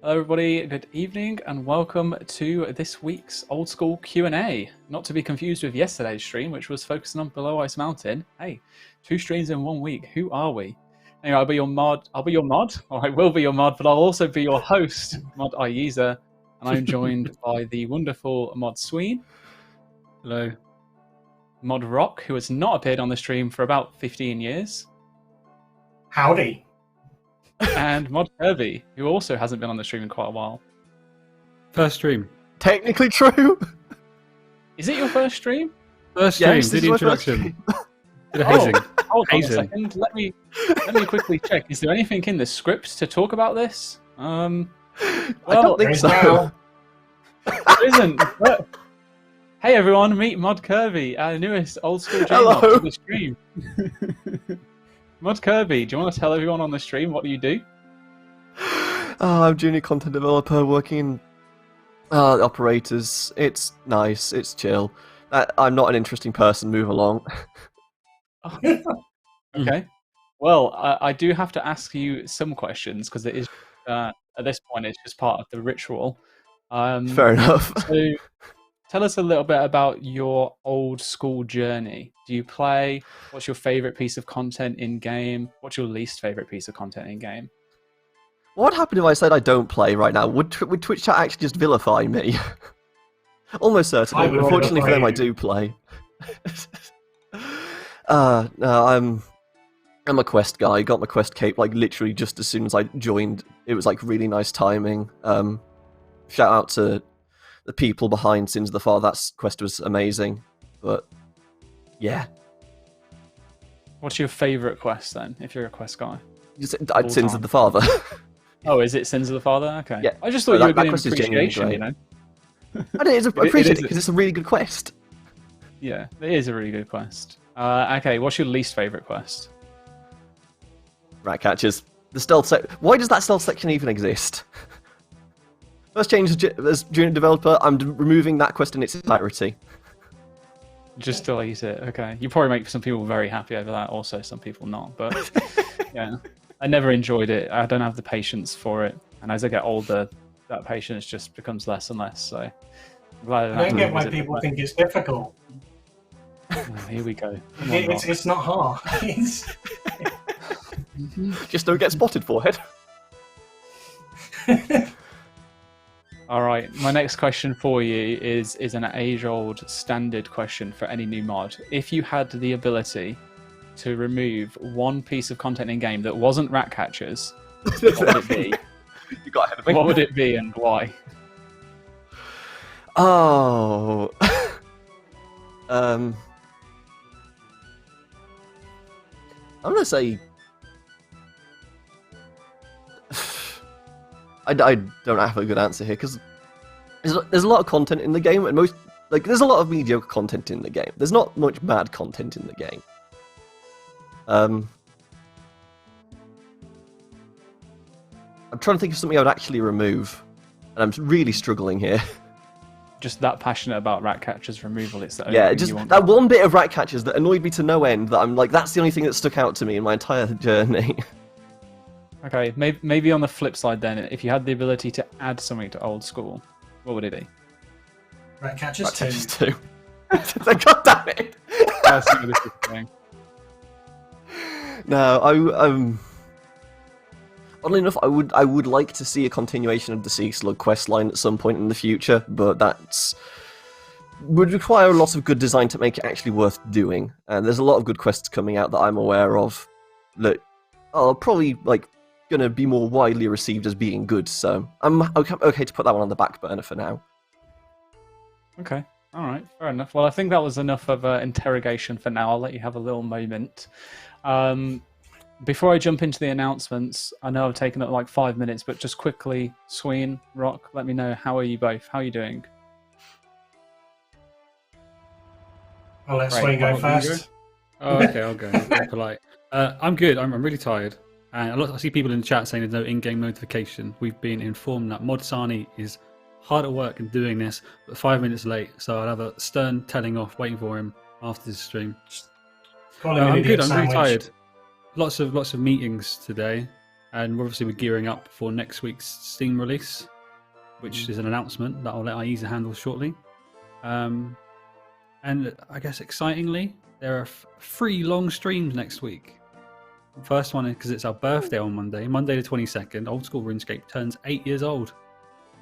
Hello everybody, good evening and welcome to this week's Old School Q&A. Not to be confused with yesterday's stream, which was focusing on Below Ice Mountain. Hey, 2 streams in 1 week, who are we? Anyway, I'll be your mod, or I will be your mod, but I'll also be your host, Mods Ayiza, and I'm joined by the wonderful Mods Sween. Hello. Mod Roq, who has not appeared on the stream for about 15 years. Howdy. And Mod Kirby, who also hasn't been on the stream in quite a while. First stream. Technically true. Is it your first stream? First stream, Yes, did this the is my first introduction. stream. Did a hazing. Hold on a Hazing. second. Let me quickly check. Is there anything in the script to talk about this? I don't think There's so. now. There isn't. But... Hey everyone, meet Mod Kirby, our newest old school Hello. J-Mod to the stream. Mod Kirby, do you want to tell everyone on the stream what do you do? I'm a junior content developer working in operators. It's nice. It's chill. I'm not an interesting person. Move along. Okay. Well, I do have to ask you some questions because it is at this point it's just part of the ritual. Fair enough. So, tell us a little bit about your old school journey. Do you play? What's your favorite piece of content in game? What's your least favorite piece of content in game? What would happen if I said I don't play right now? Would Twitch chat actually just vilify me? Almost certainly. I would Unfortunately for them, I vilify do play. No, I'm a quest guy. Got my quest cape like literally just as soon as I joined. It was like really nice timing. Shout out to the people behind Sins of the Father. That quest was amazing. But yeah, What's your favorite quest then, if you're a quest guy? Sins time. of the Father. Oh, is it Sins of the Father? Okay. Yeah. I just thought No, you were that getting quest is genuinely appreciation, you great. know? I appreciate is it because it's a really good quest. Yeah, it is a really good quest. Okay, what's your least favorite quest? Rat catchers. The stealth Why does that stealth section even exist? First change as junior developer, I'm removing that quest in its entirety. Just delete it. Okay. You probably make some people very happy over that, also some people not. But yeah, I never enjoyed it. I don't have the patience for it. And as I get older, that patience just becomes less and less. So I'm glad I don't get why people think it's difficult. Oh, here we go. Come on, Roq. It's not hard. It's... Just don't get spotted, forehead. All right, my next question for you is an age-old standard question for any new mod. If you had the ability to remove one piece of content in game that wasn't rat catchers, what would it be? You got ahead of me. What would it be and why? Oh. I'm gonna say. I don't have a good answer here because there's a lot of content in the game, and there's a lot of mediocre content in the game. There's not much bad content in the game. I'm trying to think of something I would actually remove, and I'm really struggling here. Just that passionate about rat catchers removal, it's the only Yeah, thing just you want. that one bit of rat catchers that annoyed me to no end. That I'm like, that's the only thing that stuck out to me in my entire journey. Okay, maybe on the flip side then, if you had the ability to add something to old school, what would it be? Rat catchers Rat too. catchers too. God damn it! I see where this is going. No, oddly enough, I would like to see a continuation of the Sea Slug quest line at some point in the future, but would require a lot of good design to make it actually worth doing. And there's a lot of good quests coming out that I'm aware of that are probably going to be more widely received as being good. So I'm okay to put that one on the back burner for now. Okay, all right, fair enough. Well, I think that was enough of an interrogation for now. I'll let you have a little moment. Before I jump into the announcements, I know I've taken up like 5 minutes, but just quickly, Sween, Roq, let me know, how are you both? How are you doing? I'll let Right, Sween go why don't you first. Oh, okay, I'll go. I'm polite. I'm good. I'm really tired. And I see people in the chat saying there's no in-game notification. We've been informed that Mod Sani is hard at work and doing this, but 5 minutes late. So I'll have a stern telling off waiting for him after this stream. Call him an I'm idiot good. I'm really sandwich. tired. Lots of meetings today. And we're gearing up for next week's Steam release, which is an announcement that I'll let Ayiza handle shortly. And I guess excitingly, there are 3 long streams next week. The first one is because it's our birthday on Monday the 22nd. Old School RuneScape turns 8 years old.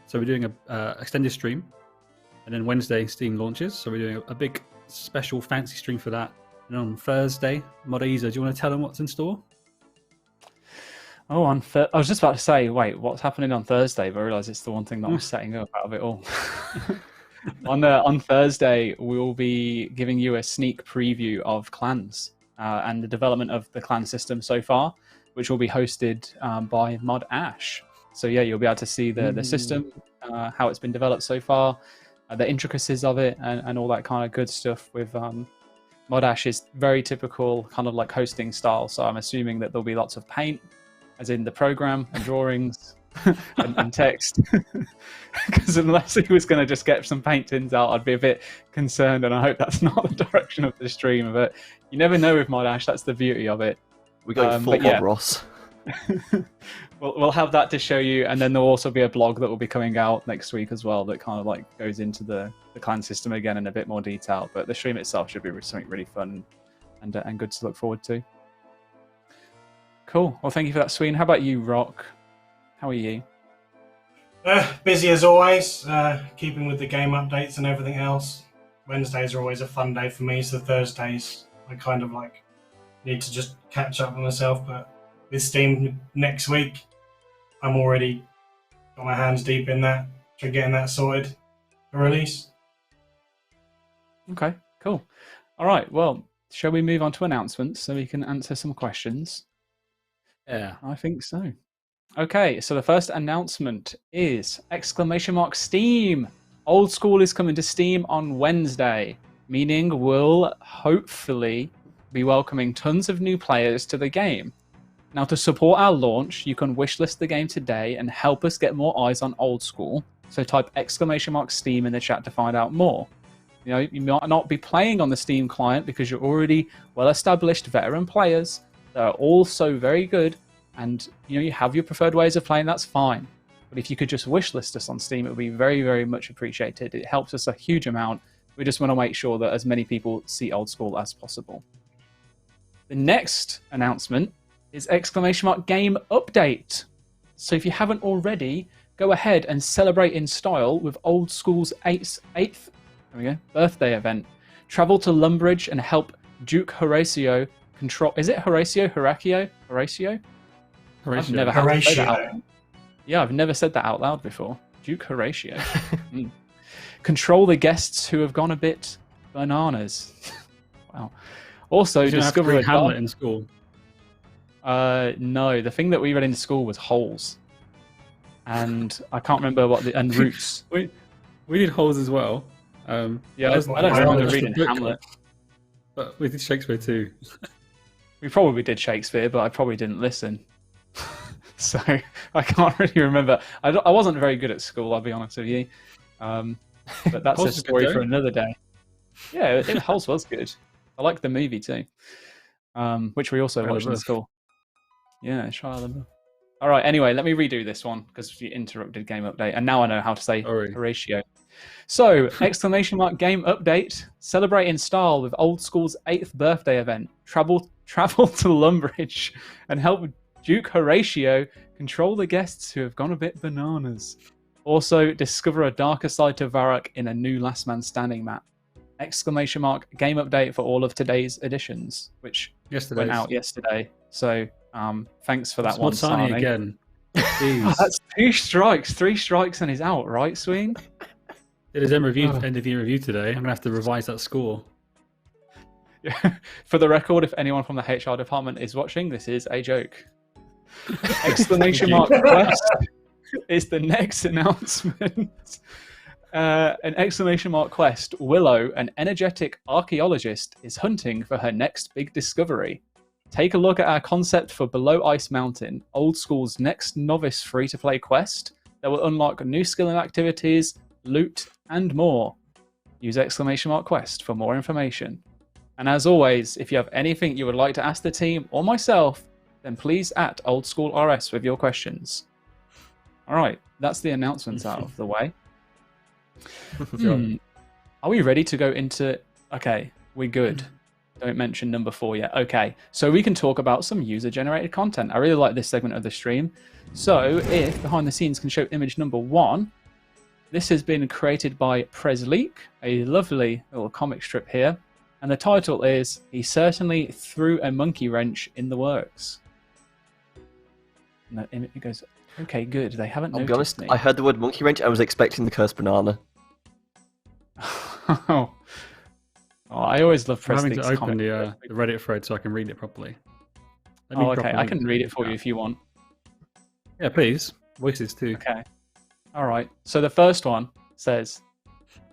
So we're doing a extended stream. And then Wednesday, Steam launches. So we're doing a big special fancy stream for that. And on Thursday, Mod Ayiza, do you want to tell them what's in store? Oh, I was just about to say, wait, what's happening on Thursday? But I realise it's the one thing that I'm setting up out of it all. On Thursday, we'll be giving you a sneak preview of clans and the development of the clan system so far, which will be hosted by Mod Ash. So yeah, you'll be able to see the system, how it's been developed so far, the intricacies of it, and all that kind of good stuff. With Mod Ash is very typical kind of like hosting style. So I'm assuming that there'll be lots of paint, as in the program and drawings and text. Because unless he was going to just get some paint tins out, I'd be a bit concerned, and I hope that's not the direction of the stream. But you never know with Mod Ash, that's the beauty of it. We're going full Bob Ross. We'll have that to show you, and then there'll also be a blog that will be coming out next week as well that kind of like goes into the clan system again in a bit more detail. But the stream itself should be something really fun and good to look forward to. Cool. Well, thank you for that, Sween. How about you, Roq? How are you? Busy as always, keeping with the game updates and everything else. Wednesdays are always a fun day for me, so Thursdays I kind of like need to just catch up with myself. But with Steam next week, I'm already got my hands deep in that, for getting that sorted for release. Okay, cool. All right, well, shall we move on to announcements so we can answer some questions? Yeah, I think so. Okay, so the first announcement is Steam. Old School is coming to Steam on Wednesday, meaning we'll hopefully be welcoming tons of new players to the game. Now, to support our launch, you can wishlist the game today and help us get more eyes on Old School. So type Steam in the chat to find out more. You know, you might not be playing on the Steam client because you're already well-established veteran players that are also very good, and you have your preferred ways of playing, that's fine. But if you could just wishlist us on Steam, it would be very, very much appreciated. It helps us a huge amount. We just want to make sure that as many people see Old School as possible. The next announcement is Game Update. So if you haven't already, go ahead and celebrate in style with Old School's 8th birthday event. Travel to Lumbridge and help Duke Horatio control... Is it Horatio? Horatio? I've never had to say that out loud. Yeah, I've never said that out loud before. Duke Horatio. Control the guests who have gone a bit bananas. Wow. Also, discover a Hamlet in school. No, the thing that we read in school was holes, and I can't remember and roots. We did holes as well. Yeah, I don't remember reading Hamlet. But we did Shakespeare too. We probably did Shakespeare, but I probably didn't listen. So I can't really remember. I wasn't very good at school, I'll be honest with you. But that's a story for another day. Yeah, Holes was good. I liked the movie too, which we also watched in school. Yeah, Shia LaBeouf. All right, anyway, let me redo this one because you interrupted Game Update, and now I know how to say Horatio. So, Game Update. Celebrate in style with Old School's 8th birthday event. Travel to Lumbridge and help Duke Horatio control the guests who have gone a bit bananas. Also, discover a darker side to Varrock in a new Last Man Standing map. Game Update for all of today's editions, which went out yesterday. So, thanks for that one, Sani. Again. That's 2 strikes. 3 strikes and he's out, right, Sween? It is end of year review today. I'm going to have to revise that score. For the record, if anyone from the HR department is watching, this is a joke. Quest is the next announcement. An quest. Willow, an energetic archaeologist, is hunting for her next big discovery. Take a look at our concept for Below Ice Mountain, Old School's next novice free-to-play quest that will unlock new skill and activities, loot, and more. Use !quest for more information. And as always, if you have anything you would like to ask the team or myself, then please at Old School RS with your questions. All right, that's the announcements out of the way. Are we ready to go into... Okay, we're good. Don't mention number 4 yet. Okay, so we can talk about some user-generated content. I really like this segment of the stream. So if behind the scenes can show image number 1, this has been created by Presleek, a lovely little comic strip here. And the title is, He Certainly Threw a Monkey Wrench in the Works. And it goes, okay, good. They haven't noticed I'll be honest, me. I heard the word monkey wrench, I was expecting the cursed banana. Oh, I always love I'm having Presleek's to open comic. the Reddit thread so I can read it properly. Oh, okay. I can read it for you if you want. Yeah, please. Voices too. Okay. All right. So the first one says,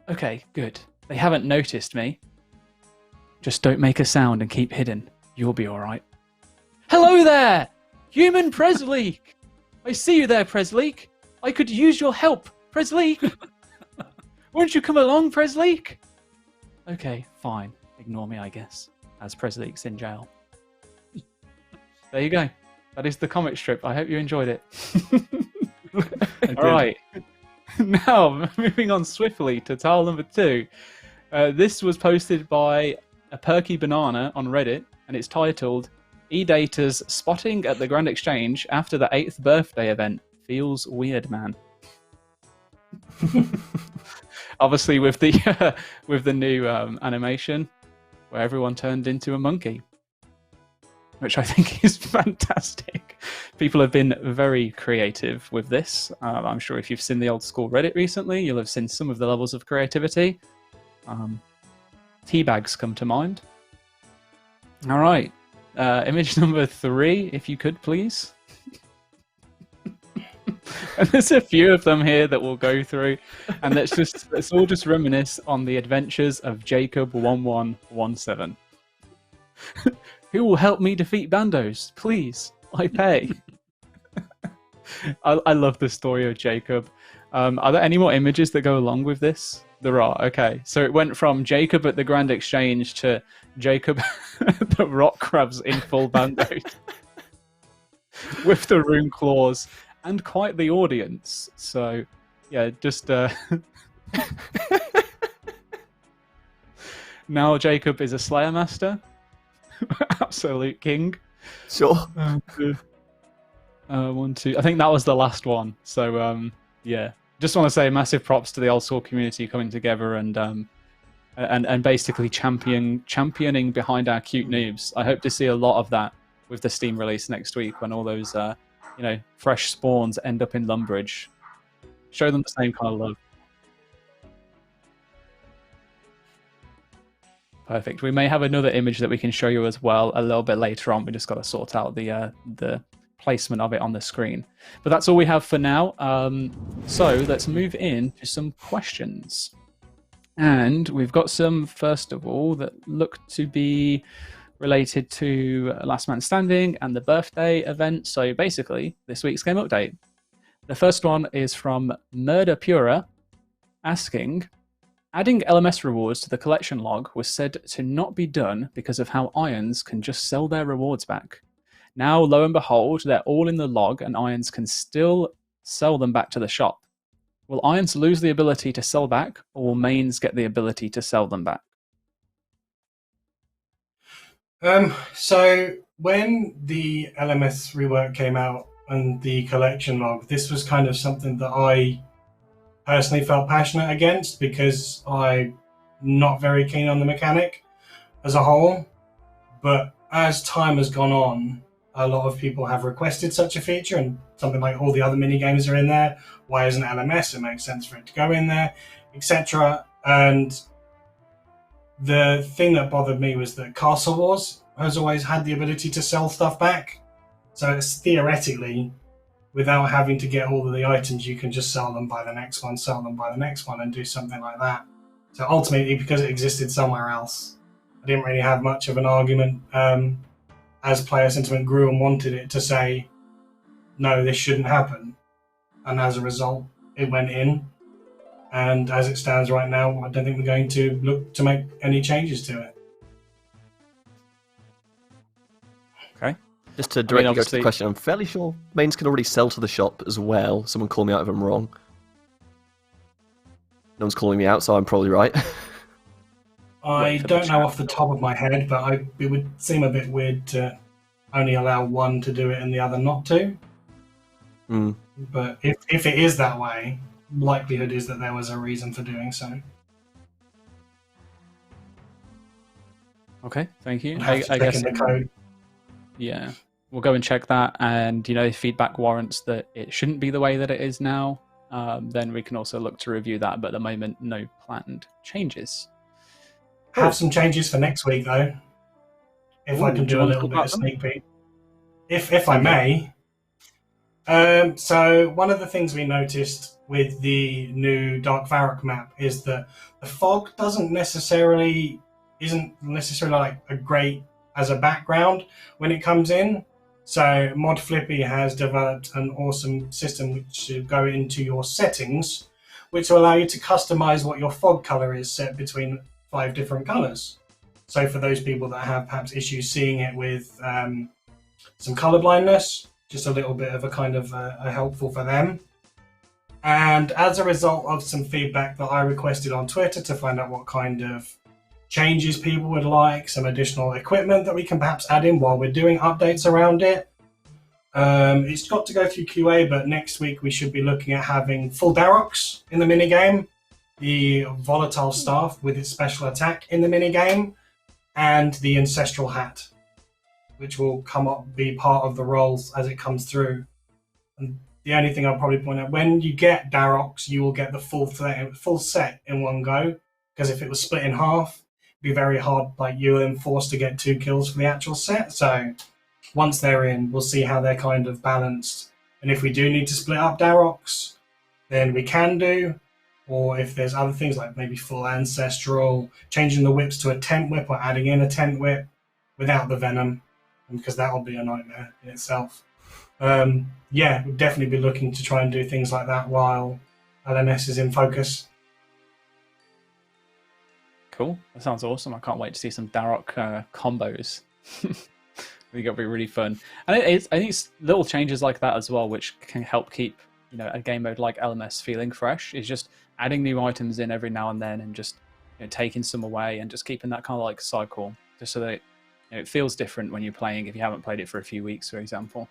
okay, good. They haven't noticed me. Just don't make a sound and keep hidden. You'll be all right. Hello there, human Presleek. I see you there, Presleek. I could use your help, Presleek. Won't you come along, Presleek? Okay, fine. Ignore me, I guess, as Presleek's in jail. There you go. That is the comic strip. I hope you enjoyed it. All right. Now, moving on swiftly to tile number 2. This was posted by a perky banana on Reddit, and it's titled, E-Data's spotting at the Grand Exchange after the 8th birthday event feels weird, man. Obviously, with the new animation, where everyone turned into a monkey, which I think is fantastic. People have been very creative with this. I'm sure if you've seen the Old School Reddit recently, you'll have seen some of the levels of creativity. Teabags come to mind. All right, image number 3, if you could, please. And there's a few of them here that we'll go through, and let's all just reminisce on the adventures of Jacob 1117. Who will help me defeat Bandos? Please, I pay. I love the story of Jacob. Are there any more images that go along with this? There are. Okay, so it went from Jacob at the Grand Exchange to Jacob the rock crabs in full Bandos with the rune claws. And quite the audience. So, yeah, just... Now Jacob is a Slayer Master. Absolute king. Sure. 1, 2... I think that was the last one. So, yeah. Just want to say massive props to the Old School community coming together and basically championing behind our cute noobs. I hope to see a lot of that with the Steam release next week when all those... fresh spawns end up in Lumbridge. Show them the same kind of love. Perfect. We may have another image that we can show you as well a little bit later on. We just got to sort out the placement of it on the screen. But that's all we have for now. So let's move in to some questions. And we've got some, first of all, that look to be related to Last Man Standing and the birthday event. So basically, this week's game update. The first one is from Murder Pura, asking, adding LMS rewards to the collection log was said to not be done because of how Irons can just sell their rewards back. Now, lo and behold, they're all in the log and Irons can still sell them back to the shop. Will Irons lose the ability to sell back, or will mains get the ability to sell them back? So when the LMS rework came out and the collection log, this was kind of something that I personally felt passionate against because I'm not very keen on the mechanic as a whole. But as time has gone on, a lot of people have requested such a feature, and something like all the other mini games are in there. Why isn't LMS? It makes sense for it to go in there, etc. And the thing that bothered me was that Castle Wars has always had the ability to sell stuff back. So it's theoretically, without having to get all of the items, you can just sell them by the next one, and do something like that. So ultimately, because it existed somewhere else, I didn't really have much of an argument as player sentiment grew and wanted it to say, no, this shouldn't happen. And as a result, it went in. And as it stands right now, I don't think we're going to look to make any changes to it. Okay. Just to directly go to obviously- the question, I'm fairly sure mains can already sell to the shop as well. Someone call me out if I'm wrong. No one's calling me out, so I'm probably right. I Wait for the don't know chat. off the top of my head, but it would seem a bit weird to only allow one to do it and the other not to. Mm. But if it is that way, likelihood is that there was a reason for doing so. Okay, thank you. I'd have to I check guess in the code. Yeah, we'll go and check that, and if feedback warrants that it shouldn't be the way that it is now, then we can also look to review that. But at the moment, no planned changes. Have some changes for next week, though. If I Ooh, can do you do a wanna little talk bit about of them? sneak peek. If I may. So one of the things we noticed with the new Dark Varrock map is that the fog isn't necessarily like a great as a background when it comes in. So Mod Flippy has developed an awesome system which should go into your settings, which will allow you to customize what your fog color is set between 5 different colors. So for those people that have perhaps issues seeing it with some color blindness, just a little bit of a kind of a helpful for them. And as a result of some feedback that I requested on Twitter to find out what kind of changes people would like, some additional equipment that we can perhaps add in while we're doing updates around it. It's got to go through QA, but next week we should be looking at having full Varrocks in the minigame, the volatile staff with its special attack in the minigame, and the ancestral hat, which will be part of the roles as it comes through. And the only thing I'll probably point out, when you get Varrocks, you will get the full set in one go, because if it was split in half, it'd be very hard, like you were forced to get 2 kills for the actual set. So once they're in, we'll see how they're kind of balanced. And if we do need to split up Varrocks, then we can do. Or if there's other things like maybe full ancestral, changing the whips to a tent whip or adding in a tent whip without the venom, because that will be a nightmare in itself. Yeah, we'll definitely be looking to try and do things like that while LMS is in focus. Cool. That sounds awesome. I can't wait to see some Varrock combos. I think it'll be really fun. And I think it's little changes like that as well, which can help keep a game mode like LMS feeling fresh. Is just adding new items in every now and then, and just taking some away, and just keeping that kind of like cycle, just so that it feels different when you're playing if you haven't played it for a few weeks, for example,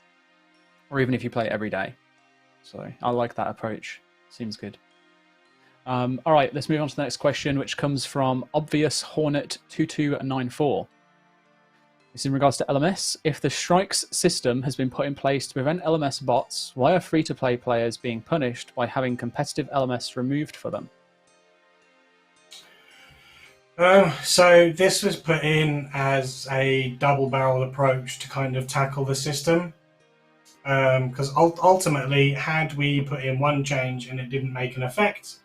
or even if you play it every day. So I like that approach. Seems good. All right, let's move on to the next question, which comes from Obvious Hornet 2294. It's in regards to LMS. If the strikes system has been put in place to prevent LMS bots, why are free-to-play players being punished by having competitive LMS removed for them? So this was put in as a double-barreled approach to kind of tackle the system. Because ultimately, had we put in one change and it didn't make an effect,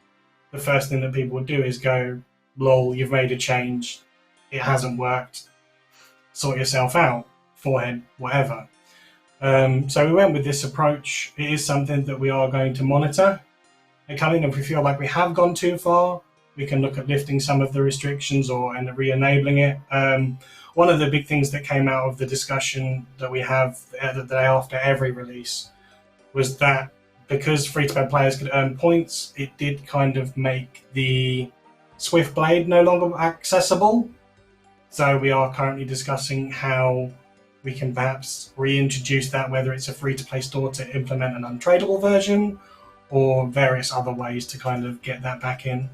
the first thing that people would do is go, lol, you've made a change, it hasn't worked, sort yourself out, forehead, whatever. So we went with this approach. It is something that we are going to monitor. And if we feel like we have gone too far, we can look at lifting some of the restrictions and re-enabling it. One of the big things that came out of the discussion that we have the day after every release was that because free-to-play players could earn points, it did kind of make the Swift Blade no longer accessible. So we are currently discussing how we can perhaps reintroduce that, whether it's a free-to-play store to implement an untradeable version or various other ways to kind of get that back in.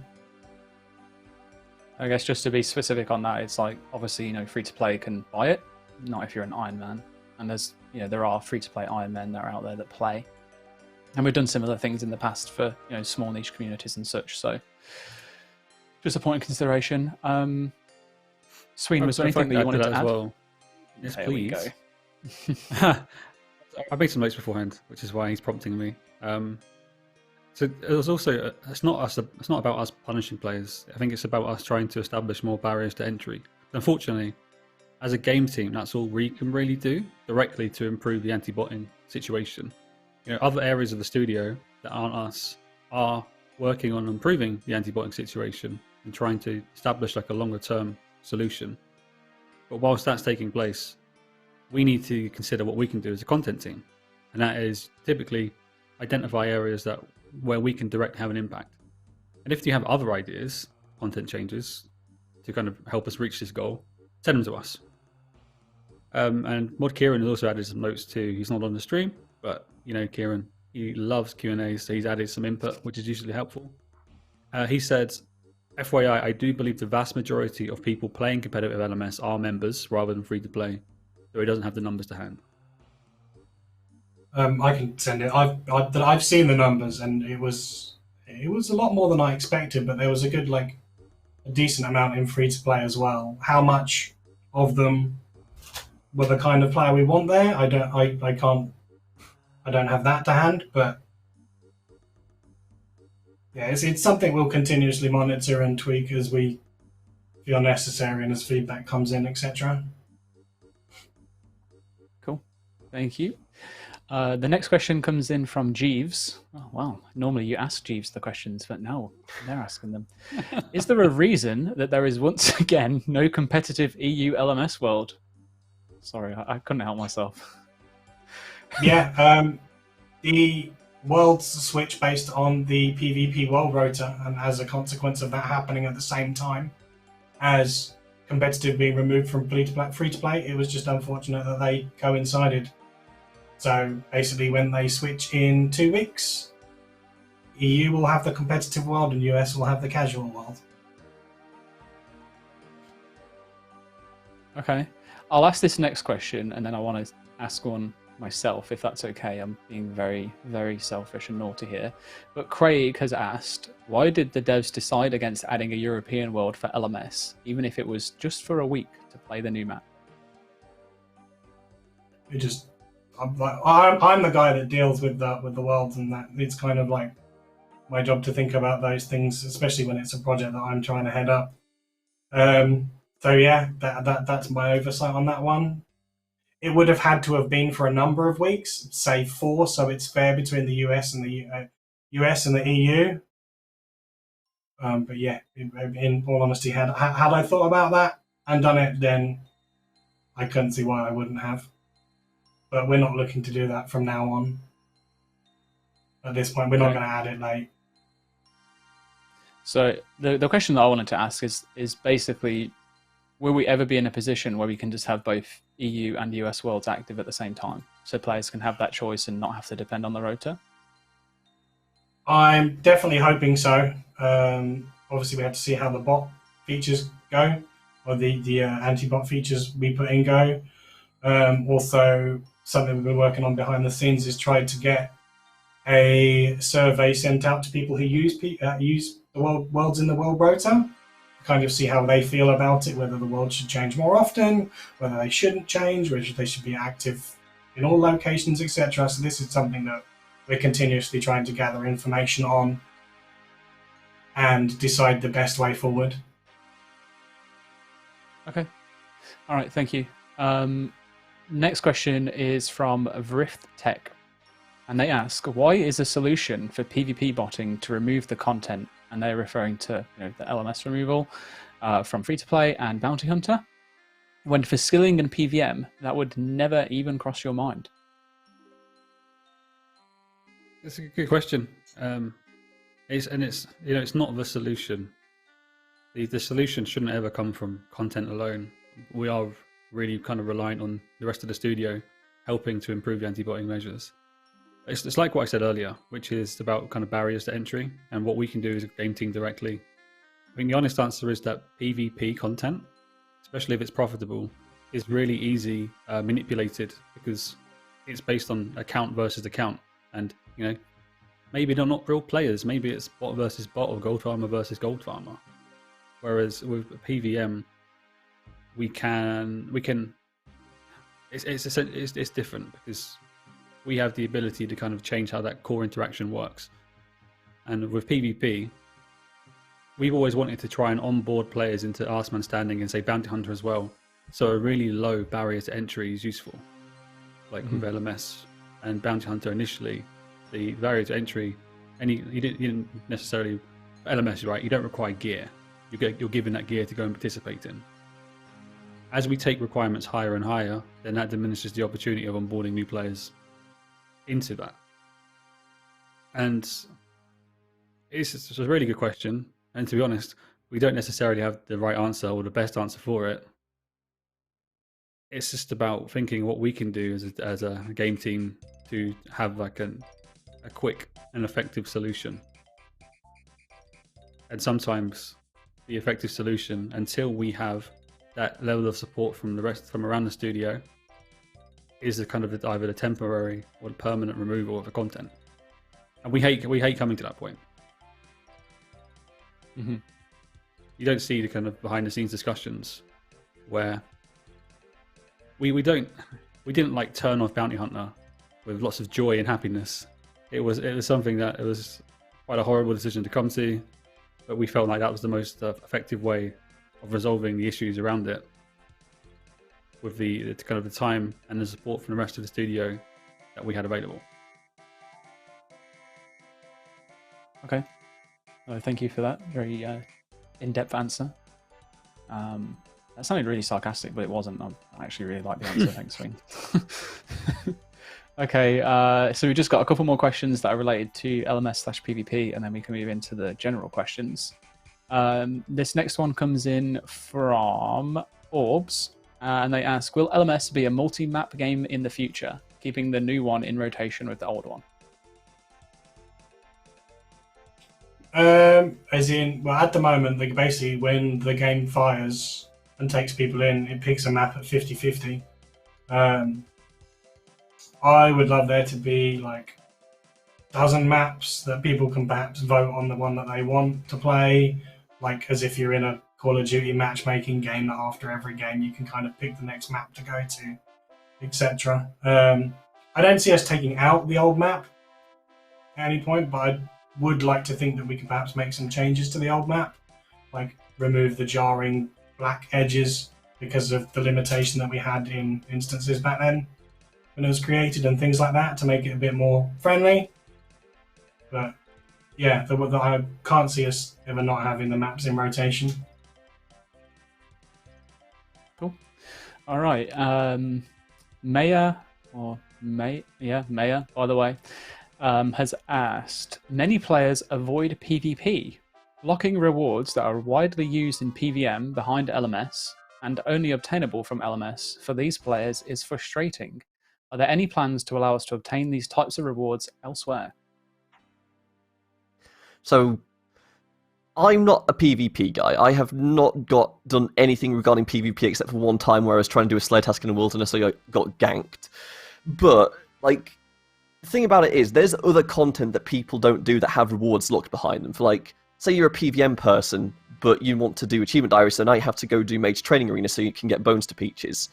I guess just to be specific on that, it's like obviously free-to-play can buy it, not if you're an Iron Man. And there's there are free-to-play Iron Men that are out there that play. And we've done similar things in the past for small niche communities and such. So just a point of consideration. Sween, was there anything that you wanted to add? As well? Yes, there please. We go. I made some notes beforehand, which is why he's prompting me. So there's also it's not about us punishing players. I think it's about us trying to establish more barriers to entry. Unfortunately, as a game team, that's all we can really do directly to improve the anti-botting situation. Other areas of the studio that aren't us are working on improving the anti-botting situation and trying to establish like a longer term solution. But whilst that's taking place, we need to consider what we can do as a content team, and that is typically identify areas where we can directly have an impact. And if you have other ideas, content changes to kind of help us reach this goal, send them to us. And Mod Kieran has also added some notes too. He's not on the stream, but you know, Kieran, he loves Q&As, so he's added some input, which is usually helpful. He said, FYI, I do believe the vast majority of people playing competitive LMS are members rather than free to play, so he doesn't have the numbers to hand. I can send it. I've seen the numbers, and it was a lot more than I expected. But there was a decent amount in free to play as well. How much of them were the kind of player we want there? I don't have that to hand. But yeah, it's something we'll continuously monitor and tweak as we feel necessary and as feedback comes in, etc. Cool, thank you. The next question comes in from Jeeves. Oh, wow. Normally you ask Jeeves the questions, but no, they're asking them. Is there a reason that there is once again no competitive EU LMS World? Sorry, I couldn't help myself. Yeah, the worlds switch based on the PvP world rota, and as a consequence of that happening at the same time as competitive being removed from free to play, it was just unfortunate that they coincided. So basically, when they switch in 2 weeks, EU will have the competitive world and US will have the casual world. Okay, I'll ask this next question, and then I want to ask one myself, if that's okay. I'm being very, very selfish and naughty here. But Craig has asked, why did the devs decide against adding a European world for LMS, even if it was just for a week to play the new map? I'm the guy that deals with the worlds, and that it's kind of like my job to think about those things, especially when it's a project that I'm trying to head up. So yeah, that's my oversight on that one. It would have had to have been for a number of weeks, say 4, so it's fair between the US and the EU. But yeah, in all honesty, had I thought about that and done it, then I couldn't see why I wouldn't have. But we're not looking to do that from now on. At this point, we're not going to add it late. So the question that I wanted to ask is basically, will we ever be in a position where we can just have both EU and US worlds active at the same time, so players can have that choice and not have to depend on the rota? I'm definitely hoping so. Obviously, we have to see how the bot features go, or the anti-bot features we put in go. Also, something we've been working on behind the scenes is try to get a survey sent out to people who use the worlds in the world rota, kind of see how they feel about it, whether the world should change more often, whether they shouldn't change, whether they should be active in all locations, etc. So this is something that we're continuously trying to gather information on and decide the best way forward. Okay. All right, thank you. Next question is from Vrift Tech, and they ask, why is a solution for PvP botting to remove the content? And they're referring to the LMS removal from free-to-play and Bounty Hunter, when for skilling and PVM, that would never even cross your mind. That's a good question. It's not the solution. The solution shouldn't ever come from content alone. We are really kind of reliant on the rest of the studio helping to improve the anti-botting measures. It's like what I said earlier, which is about kind of barriers to entry and what we can do as a game team directly. I think the honest answer is that PvP content, especially if it's profitable, is really easy manipulated, because it's based on account versus account. And, maybe they're not real players. Maybe it's bot versus bot or gold farmer versus gold farmer. Whereas with PVM, it's different, because we have the ability to kind of change how that core interaction works. And with PvP, we've always wanted to try and onboard players into Last Man Standing and say Bounty Hunter as well. So a really low barrier to entry is useful, like with LMS and Bounty Hunter initially. The barrier to entry, you didn't necessarily, LMS, right? You don't require gear. You're given that gear to go and participate in. as we take requirements higher and higher, then that diminishes the opportunity of onboarding new players into that. And it's a really good question. And to be honest, we don't necessarily have the right answer or the best answer for it. It's just about thinking what we can do as a game team to have like a quick and effective solution. And sometimes the effective solution, until we have that level of support from around the studio, is a kind of either the temporary or the permanent removal of the content. And we hate coming to that point. Mm-hmm. You don't see the kind of behind the scenes discussions where we didn't like turn off Bounty Hunter with lots of joy and happiness. It was something that it was quite a horrible decision to come to, but we felt like that was the most effective way of resolving the issues around it, with the kind of the time and the support from the rest of the studio that we had available. Okay. Well, thank you for that very in-depth answer. That sounded really sarcastic, but it wasn't. I actually really like the answer. Thanks, Sween. Okay, so we just got a couple more questions that are related to LMS/PvP, and then we can move into the general questions. This next one comes in from Orbs, and they ask, will LMS be a multi-map game in the future, keeping the new one in rotation with the old one? As in, well, at the moment, basically when the game fires and takes people in, it picks a map at 50-50. I would love there to be like a dozen maps that people can perhaps vote on the one that they want to play, like as if you're in a Call of Duty matchmaking game that after every game you can kind of pick the next map to go to, etc. I don't see us taking out the old map at any point, but I would like to think that we could perhaps make some changes to the old map, like remove the jarring black edges because of the limitation that we had in instances back then when it was created, and things like that to make it a bit more friendly. But yeah, I can't see us ever not having the maps in rotation. Cool. All right. Maya, by the way, has asked, many players avoid PvP, blocking rewards that are widely used in PVM behind LMS and only obtainable from LMS for these players is frustrating. Are there any plans to allow us to obtain these types of rewards elsewhere? So, I'm not a PvP guy. I have not done anything regarding PvP except for one time where I was trying to do a sled task in the wilderness, so I got ganked. But, like, the thing about it is, there's other content that people don't do that have rewards locked behind them. For, like, say you're a PVM person, but you want to do achievement diary, so now you have to go do Mage Training Arena so you can get bones to Peaches.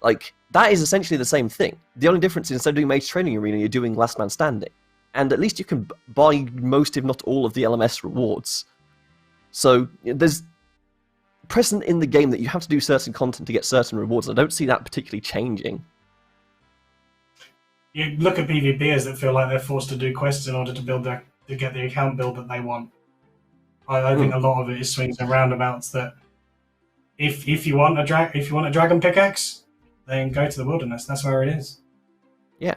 Like, that is essentially the same thing. The only difference is instead of doing Mage Training Arena, you're doing Last Man Standing. And at least you can buy most, if not all, of the LMS rewards. So, there's precedent in the game that you have to do certain content to get certain rewards. I don't see that particularly changing. You look at PvPers that feel like they're forced to do quests in order to get the account build that they want. I think a lot of it is swings and roundabouts. That if you want a dragon pickaxe, then go to the wilderness. That's where it is. Yeah.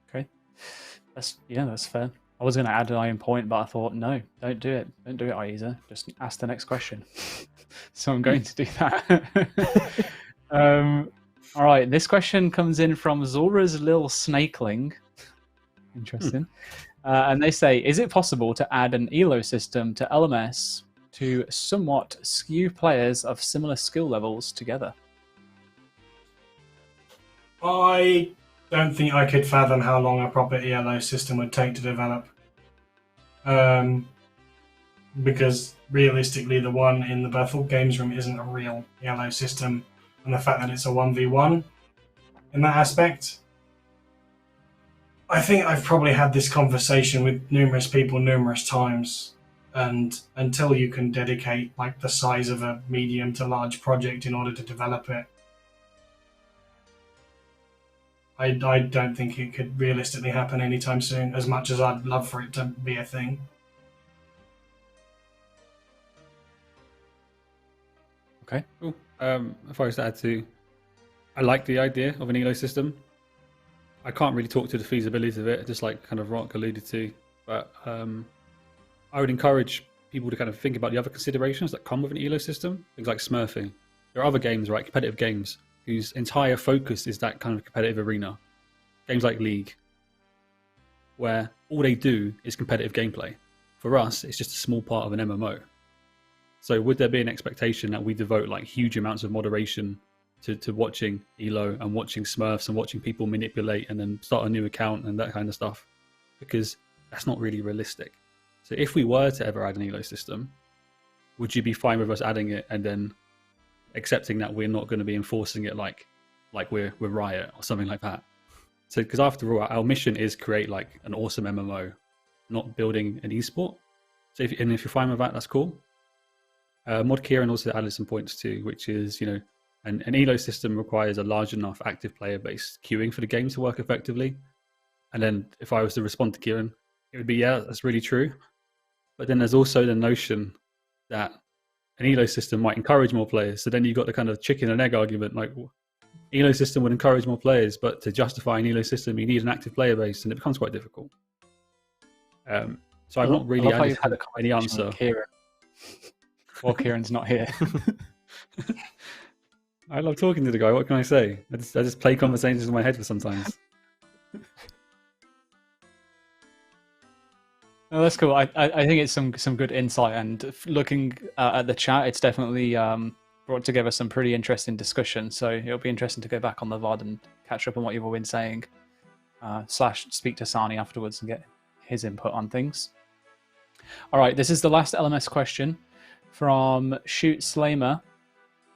Okay. That's fair. I was going to add an iron point, but I thought, no, don't do it. Don't do it, Ayiza. Just ask the next question. So I'm going to do that. All right, this question comes in from Zora's Lil Snakeling. Interesting. And they say, is it possible to add an ELO system to LMS to somewhat skew players of similar skill levels together? I don't think I could fathom how long a proper ELO system would take to develop. Because realistically, the one in the Bethel Games Room isn't a real ELO system, and the fact that it's a 1v1 in that aspect. I think I've probably had this conversation with numerous people numerous times, and until you can dedicate like the size of a medium to large project in order to develop it, I don't think it could realistically happen anytime soon, as much as I'd love for it to be a thing. Okay. Cool. If I was to add to, I like the idea of an elo system. I can't really talk to the feasibility of it, just like kind of Roq alluded to, but I would encourage people to kind of think about the other considerations that come with an elo system, things like smurfing. There are other games, right, competitive games, whose entire focus is that kind of competitive arena. Games like League, where all they do is competitive gameplay. For us, it's just a small part of an MMO. So would there be an expectation that we devote like huge amounts of moderation to watching elo and watching smurfs and watching people manipulate and then start a new account and that kind of stuff? Because that's not really realistic. So if we were to ever add an elo system, would you be fine with us adding it and then accepting that we're not going to be enforcing it like we're Riot or something like that? So because after all, our mission is create like an awesome MMO, not building an esport. So if you're fine with that, that's cool. Mod Kieran also added some points too, which is, an elo system requires a large enough active player base queuing for the game to work effectively. And then if I was to respond to Kieran, it would be, yeah, that's really true. But then there's also the notion that an elo system might encourage more players. So then you've got the kind of chicken and egg argument, like elo system would encourage more players, but to justify an elo system, you need an active player base, and it becomes quite difficult. So I've not really had any answer. Kieran. Well, Kieran's not here. I love talking to the guy. What can I say? I just play conversations in my head for sometimes. No, that's cool. I think it's some good insight, and looking at the chat, it's definitely brought together some pretty interesting discussion. So it'll be interesting to go back on the VOD and catch up on what you've all been saying, / speak to Sani afterwards and get his input on things. All right, this is the last LMS question from Shoot Slamer,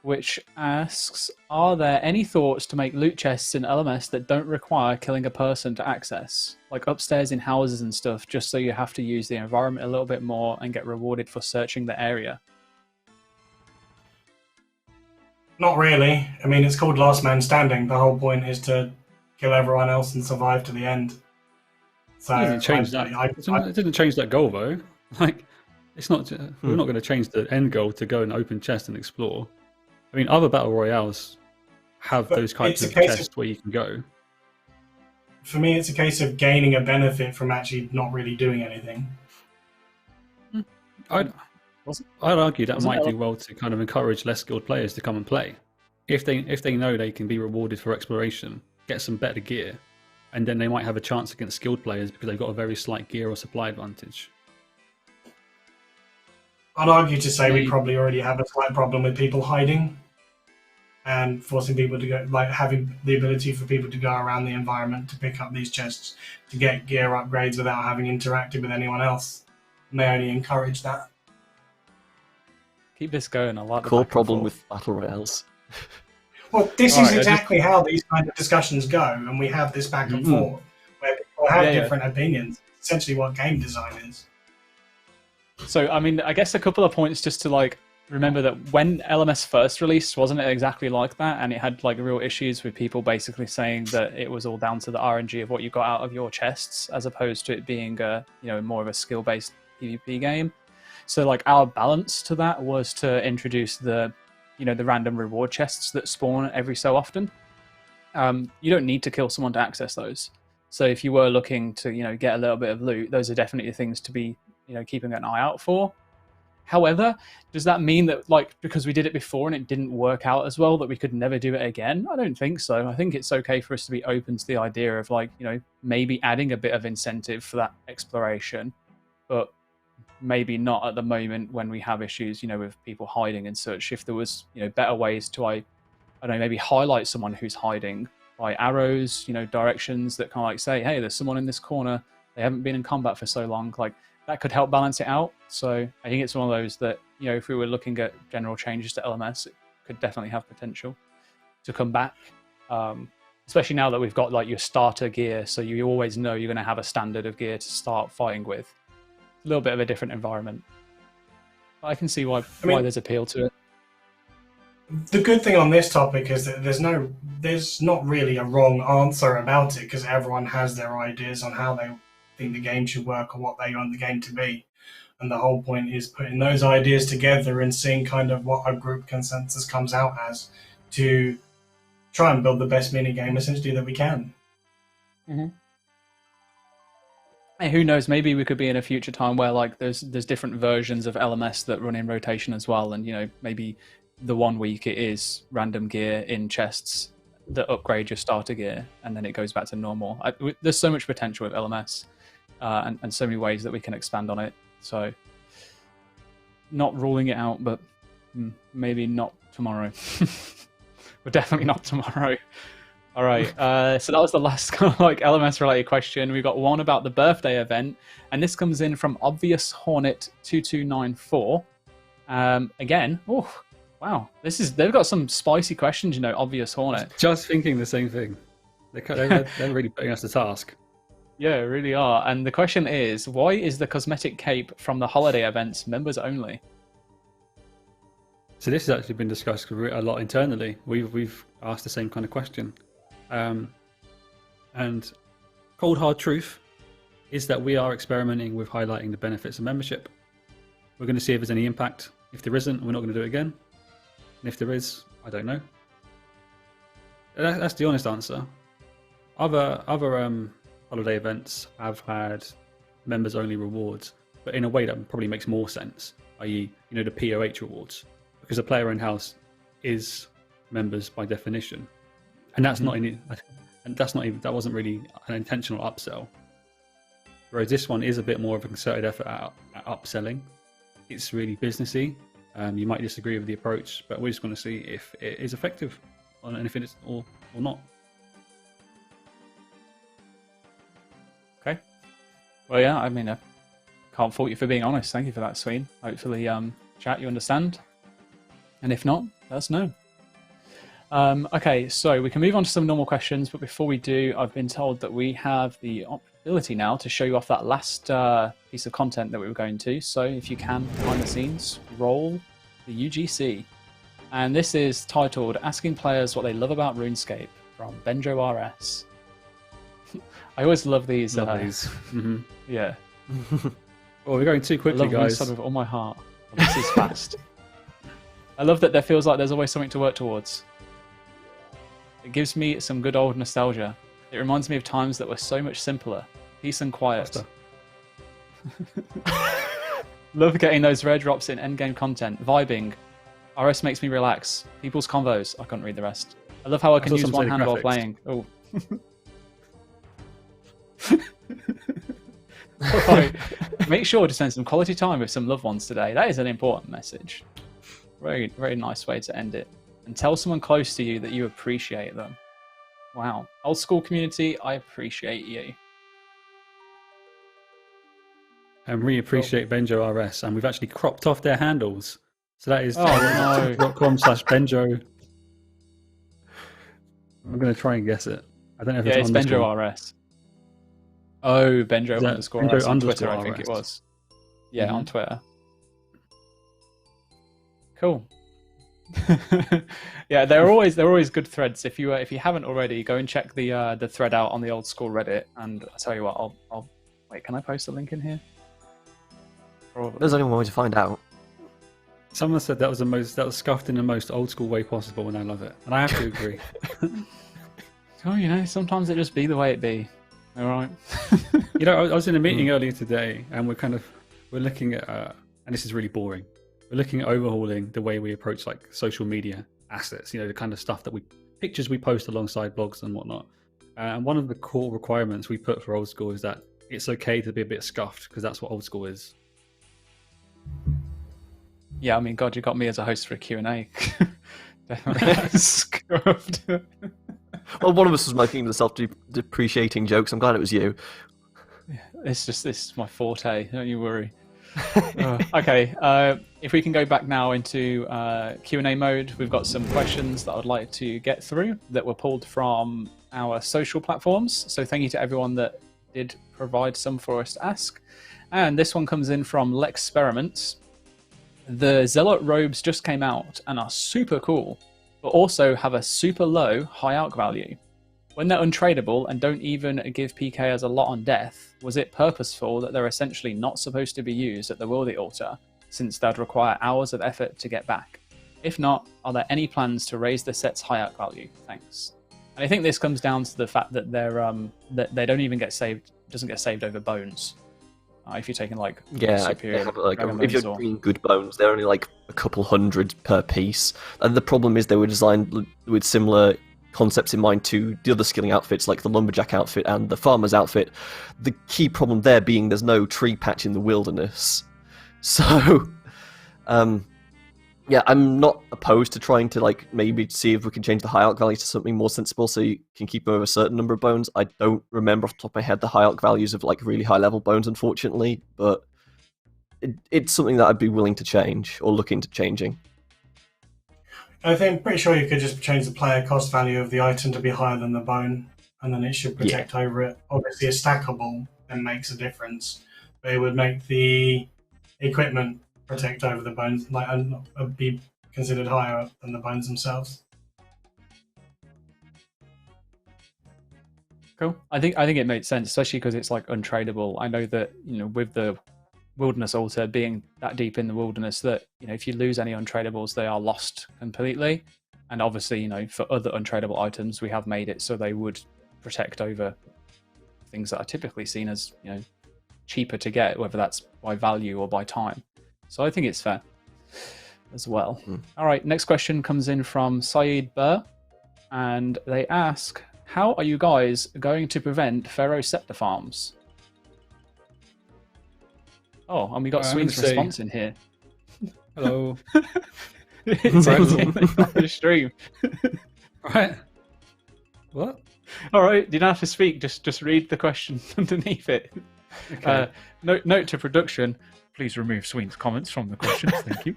which asks, are there any thoughts to make loot chests in LMS that don't require killing a person to access? Like upstairs in houses and stuff, just so you have to use the environment a little bit more and get rewarded for searching the area? Not really. I mean, it's called Last Man Standing. The whole point is to kill everyone else and survive to the end. So It doesn't change that. It didn't change that goal, though. Like, it's not. We're not going to change the end goal to go and open chest and explore. I mean, other battle royales have those kinds of chests where you can go. For me, it's a case of gaining a benefit from actually not really doing anything. I'd argue that might do well to kind of encourage less skilled players to come and play. If they know they can be rewarded for exploration, get some better gear, and then they might have a chance against skilled players because they've got a very slight gear or supply advantage. I'd argue to say we probably already have a slight problem with people hiding and forcing people to go, like having the ability for people to go around the environment to pick up these chests to get gear upgrades without having interacted with anyone else. And they only encourage that. Keep this going. I like the core problem with battle royales. Well, this is exactly how these kind of discussions go, and we have this back and forth where people have different opinions. Essentially, what game design is. So, I mean, I guess a couple of points just to like remember that when LMS first released, wasn't it exactly like that? And it had like real issues with people basically saying that it was all down to the RNG of what you got out of your chests, as opposed to it being a, more of a skill-based PvP game. So like our balance to that was to introduce the, the random reward chests that spawn every so often. You don't need to kill someone to access those. So if you were looking to, get a little bit of loot, those are definitely things to be, keeping an eye out for. However, does that mean that, like, because we did it before and it didn't work out as well, that we could never do it again? I don't think so. I think it's okay for us to be open to the idea of, like, maybe adding a bit of incentive for that exploration, but maybe not at the moment when we have issues, with people hiding and such. If there was, better ways to, I don't know, maybe highlight someone who's hiding by arrows, directions that kind of like say, hey, there's someone in this corner. They haven't been in combat for so long. Like, that could help balance it out. So I think it's one of those that, if we were looking at general changes to LMS, it could definitely have potential to come back. Especially now that we've got like your starter gear. So you always know you're going to have a standard of gear to start fighting with. A little bit of a different environment. But I can see why there's appeal to it. The good thing on this topic is that there's not really a wrong answer about it, because everyone has their ideas on how they think the game should work or what they want the game to be. And the whole point is putting those ideas together and seeing kind of what a group consensus comes out as to try and build the best minigame essentially that we can. Mm-hmm. Hey, who knows? Maybe we could be in a future time where like there's different versions of LMS that run in rotation as well, and maybe the 1 week it is random gear in chests that upgrade your starter gear, and then it goes back to normal. There's so much potential with LMS, and so many ways that we can expand on it. So, not ruling it out, but maybe not tomorrow. But definitely not tomorrow. All right, so that was the last kind of like LMS related question. We've got one about the birthday event, and this comes in from Obvious Hornet 2294. Again, oh wow, they've got some spicy questions, Obvious Hornet. Just thinking the same thing. They're really putting us to task. Yeah, really are. And the question is, why is the cosmetic cape from the holiday events members only? So this has actually been discussed a lot internally. We've asked the same kind of question. And cold hard truth is that we are experimenting with highlighting the benefits of membership. We're going to see if there's any impact. If there isn't, we're not going to do it again. And if there is, I don't know. That's the honest answer. Other holiday events have had members only rewards, but in a way that probably makes more sense, i.e., the PoH rewards, because a player owned house is members by definition, and that's not in it, and that wasn't really an intentional upsell. Whereas this one is a bit more of a concerted effort at upselling. It's really businessy. You might disagree with the approach, but we're just going to see if it is effective and if it is or not. Okay. Well, yeah, I mean, I can't fault you for being honest. Thank you for that, Sween. Hopefully, chat, you understand. And if not, let us know. Okay, so we can move on to some normal questions, but before we do, I've been told that we have the ability now to show you off that last piece of content that we were going to. So if you can, behind the scenes, roll the UGC. And this is titled Asking Players What They Love About RuneScape from Benjo RS. I always love these. Mm-hmm. Yeah. Well, we're going too quickly, guys. With all my heart. This is fast. I love that there feels like there's always something to work towards. It gives me some good old nostalgia. It reminds me of times that were so much simpler. Peace and quiet. Love getting those rare drops in endgame content. Vibing. RS makes me relax. People's convos. I couldn't read the rest. I love how I can use one hand while playing. Oh. Right. Make sure to spend some quality time with some loved ones today. That is an important message. Very, very nice way to end it. And tell someone close to you that you appreciate them. Wow. Old school community, I appreciate you. And we appreciate Benjo RS, and we've actually cropped off their handles. So that is .com/Benjo. I'm going to try and guess it. I don't know if it's Benjo RS. Oh, Benjo underscore Benjo RS on underscore Twitter, I think RS. it was. Yeah, on Twitter. Cool. Yeah, they're always good threads. If you haven't already, go and check the thread out on the old school Reddit. And I tell you what, I'll wait. Can I post a link in here? Probably. There's only one way to find out. Someone said that was scuffed in the most old school way possible, and I love it. And I have to agree. Oh, sometimes it just be the way it be. All right. I was in a meeting earlier today, and we're looking at, and this is really boring. We're looking at overhauling the way we approach like social media assets. The kind of stuff pictures we post alongside blogs and whatnot. And one of the core requirements we put for old school is that it's okay to be a bit scuffed, because that's what old school is. Yeah, I mean, God, you got me as a host for a Q&A. Definitely scuffed. Well, one of us was making the self-depreciating jokes. I'm glad it was you. Yeah, this is my forte. Don't you worry. Okay, if we can go back now into Q&A mode, we've got some questions that I'd like to get through that were pulled from our social platforms. So thank you to everyone that did provide some for us to ask. And this one comes in from Lexperiments. The Zealot Robes just came out and are super cool, but also have a super low high alch value. When they're untradeable and don't even give PKers a lot on death, was it purposeful that they're essentially not supposed to be used at the Wildy altar, since they'd require hours of effort to get back? If not, are there any plans to raise the set's high-out value? Thanks. And I think this comes down to the fact that that they don't even get saved, doesn't get saved over bones. If you're taking like superior, they have, like, dragon if you're bones or... doing good bones, they're only like a couple hundred per piece. And the problem is they were designed with similar concepts in mind to the other skilling outfits, like the lumberjack outfit and the farmer's outfit. The key problem there being there's no tree patch in the wilderness. So, yeah, I'm not opposed to trying to like maybe see if we can change the high alch value to something more sensible so you can keep over a certain number of bones. I don't remember off the top of my head the high alch values of like really high level bones, unfortunately, but it's something that I'd be willing to change or look into changing. I think pretty sure you could just change the player cost value of the item to be higher than the bone, and then it should protect over it. Obviously, a stackable then makes a difference, but it would make the equipment protect over the bones, like, and be considered higher than the bones themselves. Cool. I think it makes sense, especially because it's like untradeable. I know that, you know, with the wilderness altar being that deep in the wilderness, that, you know, if you lose any untradables, they are lost completely. And obviously, you know, for other untradable items, we have made it so they would protect over things that are typically seen as, you know, cheaper to get, whether that's by value or by time. So I think it's fair as well. All right, next question comes in from Saeed Burr, and they ask, how are you guys going to prevent Pharaoh Sceptre farms? Oh, and we got Sween's response in here. Hello. It's on the stream. Right. What? All right, you don't have to speak. Just read the question underneath it. Okay. Note to production: please remove Sween's comments from the questions. Thank you.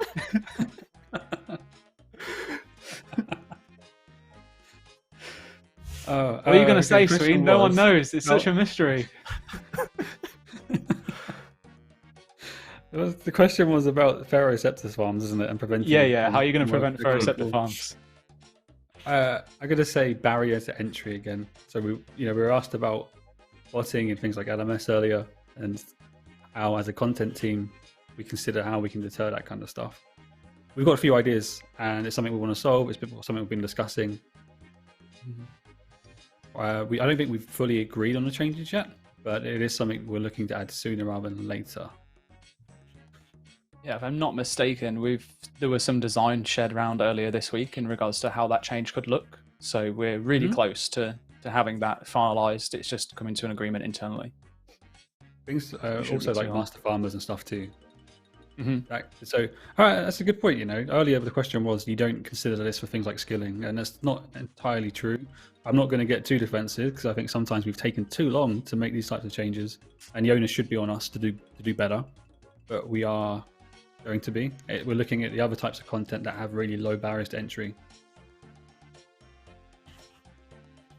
What are you going to say, Sween? No one knows. It's such a mystery. The question was about Pharaoh Sceptre farms, isn't it? And preventing. Yeah. How are you going to prevent Pharaoh Sceptre farms? I'm going to say barrier to entry again. So we were asked about botting and things like LMS earlier, and how, as a content team, we consider how we can deter that kind of stuff. We've got a few ideas, and it's something we want to solve. It's something we've been discussing. I don't think we've fully agreed on the changes yet, but it is something we're looking to add sooner rather than later. Yeah, if I'm not mistaken, there was some design shared around earlier this week in regards to how that change could look. So we're really close to having that finalised. It's just coming to an agreement internally. Things also like master farmers and stuff too. So, all right, that's a good point. You know, earlier the question was you don't consider this for things like skilling, and that's not entirely true. I'm not going to get too defensive because I think sometimes we've taken too long to make these types of changes, and the onus should be on us to do better. But we are going to be. We're looking at the other types of content that have really low barriers to entry.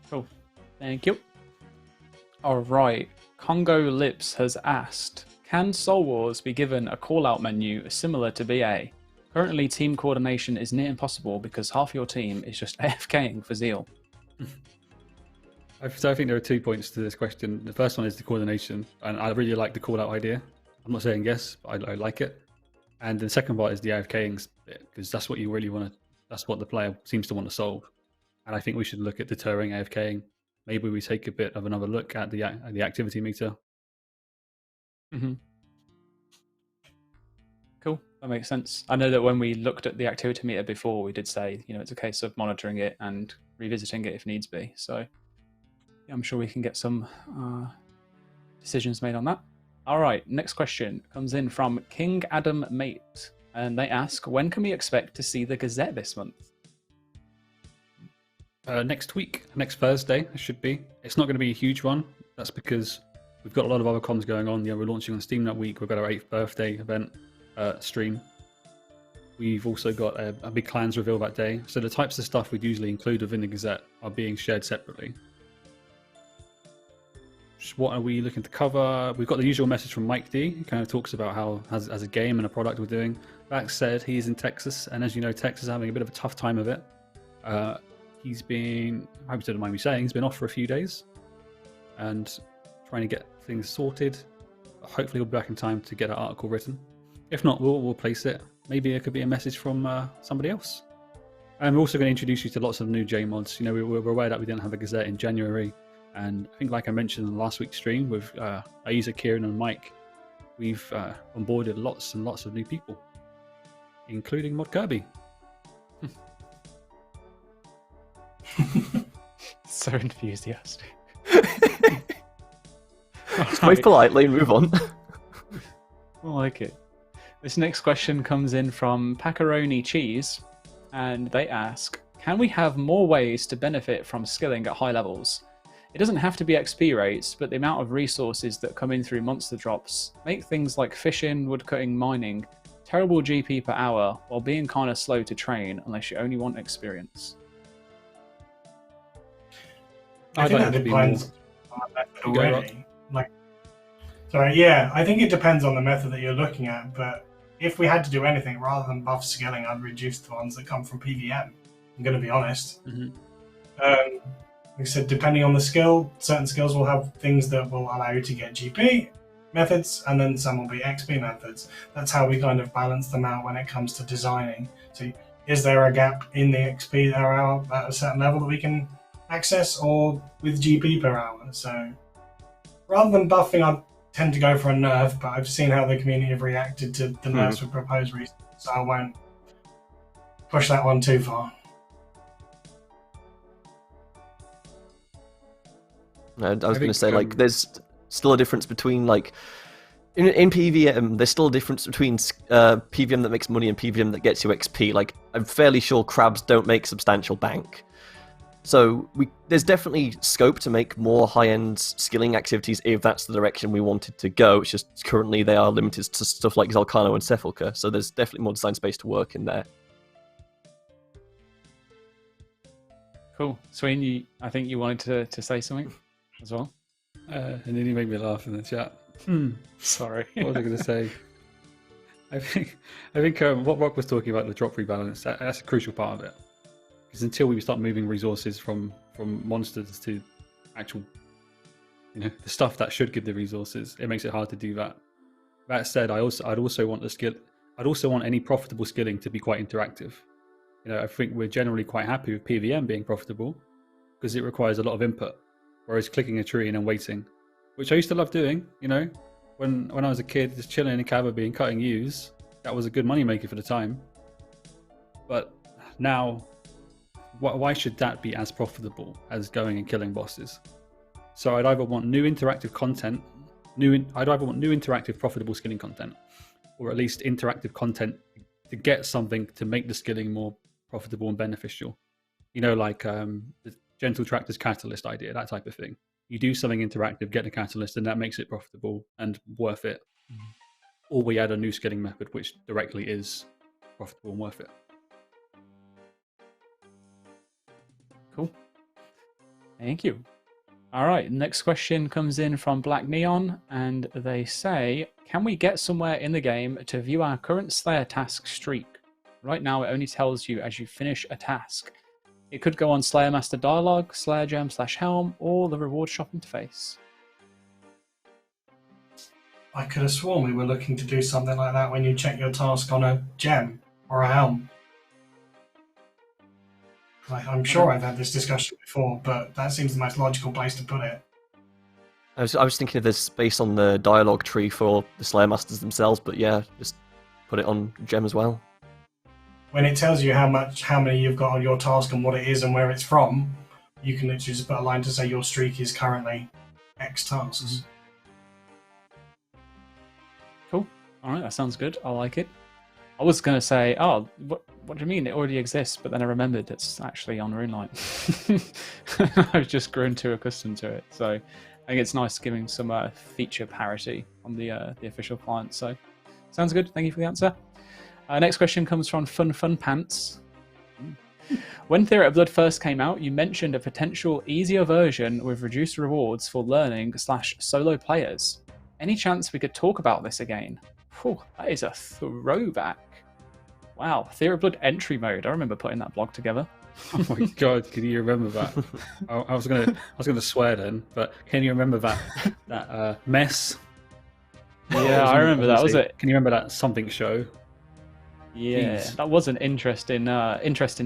Cool. Thank you. All right. Congo Lips has asked, can Soul Wars be given a call-out menu similar to BA? Currently, team coordination is near impossible because half your team is just AFKing for Zeal. So I think there are 2 points to this question. The first one is the coordination, and I really like the call-out idea. I'm not saying yes, but I like it. And the second part is the AFKing bit, because that's what you really want to. That's what the player seems to want to solve. And I think we should look at deterring AFKing. Maybe we take a bit of another look at the activity meter. Cool, that makes sense. I know that when we looked at the activity meter before, we did say, you know, it's a case of monitoring it and revisiting it if needs be. So yeah, I'm sure we can get some decisions made on that. All right, next question comes in from King Adam Mate, and they ask, when can we expect to see the Gazette this month? Next week, next Thursday, it should be. It's not going to be a huge one. That's because we've got a lot of other comms going on. Yeah, we're launching on Steam that week. We've got our 8th birthday event stream. We've also got a big clans reveal that day. So the types of stuff we'd usually include within the Gazette are being shared separately. What are we looking to cover? We've got the usual message from Mike D. He kind of talks about how, as a game and a product we're doing. That said, he's in Texas, and as you know, Texas is having a bit of a tough time of it. he's been, I hope you don't mind me saying, he's been off for a few days and trying to get things sorted. Hopefully, we'll be back in time to get an article written. If not, we'll place it. Maybe it could be a message from somebody else. And we're also going to introduce you to lots of new JMods. You know, we're aware that we didn't have a Gazette in January. And I think, like I mentioned in last week's stream with Ayiza, Kieran, and Mike, we've onboarded lots and lots of new people, including Mod Kirby. So enthusiastic. Wave politely and move on. I like it. This next question comes in from Paccaroni Cheese, and they ask, can we have more ways to benefit from skilling at high levels? It doesn't have to be XP rates, but the amount of resources that come in through monster drops make things like fishing, woodcutting, mining terrible GP per hour while being kind of slow to train unless you only want experience. I think that depends on the method already. I think it depends on the method that you're looking at, but if we had to do anything, rather than buff skilling, I'd reduce the ones that come from PVM. I'm going to be honest. Mm-hmm. Like I said, depending on the skill, certain skills will have things that will allow you to get GP methods, and then some will be XP methods. That's how we kind of balance them out when it comes to designing. So is there a gap in the XP per hour at a certain level that we can access, or with GP per hour? So rather than buffing, I'd tend to go for a nerf, but I've seen how the community have reacted to the nerfs we proposed recently, so I won't push that one too far. I was going to say, like, there's still a difference between, like, in PVM, there's still a difference between PVM that makes money and PVM that gets you XP. Like, I'm fairly sure crabs don't make substantial bank. So there's definitely scope to make more high-end skilling activities if that's the direction we wanted to go. It's just currently they are limited to stuff like Zalcano and Sepulchre, so there's definitely more design space to work in there. Cool. Sween, I think you wanted to say something as well? And then you made me laugh in the chat. Sorry. What was I going to say? I think what Roq was talking about, the drop rebalance, that's a crucial part of it. Because until we start moving resources from monsters to actual, the stuff that should give the resources, it makes it hard to do that. That said, I'd also want any profitable skilling to be quite interactive. I think we're generally quite happy with PVM being profitable because it requires a lot of input. Whereas clicking a tree and then waiting, which I used to love doing, when I was a kid, just chilling in a cavity and cutting yews, that was a good money maker for the time. But now, why should that be as profitable as going and killing bosses? So I'd either want new interactive content, profitable skilling content, or at least interactive content to get something to make the skilling more profitable and beneficial. Like the Gentle Tractor's Catalyst idea, that type of thing. You do something interactive, get the catalyst, and that makes it profitable and worth it. Or we add a new skilling method which directly is profitable and worth it. Cool. Thank you. All right, next question comes in from Black Neon, and they say, can we get somewhere in the game to view our current Slayer task streak? Right now, it only tells you as you finish a task. It could go on Slayer Master Dialogue, Slayer Gem / Helm, or the reward shop interface. I could have sworn we were looking to do something like that when you check your task on a gem or a helm. I'm sure I've had this discussion before, but that seems the most logical place to put it. I was thinking if there's space on the dialogue tree for the Slayer Masters themselves, but yeah, just put it on gem as well. When it tells you how many you've got on your task and what it is and where it's from, you can literally just put a line to say your streak is currently X tasks. Cool. All right, that sounds good. I like it. I was going to say, what do you mean? It already exists, but then I remembered it's actually on RuneLite. I've just grown too accustomed to it. So I think it's nice giving some feature parity on the official client. So sounds good. Thank you for the answer. Next question comes from Fun Pants. When Theory of Blood first came out, you mentioned a potential easier version with reduced rewards for learning / solo players. Any chance we could talk about this again? Whew, that is a throwback. Wow, Theory of Blood entry mode. I remember putting that blog together. Oh my god, can you remember that? I was gonna swear then, but can you remember that mess? Yeah, I remember that. Was it? Can you remember that something show? Yeah, Jeez. that was an interesting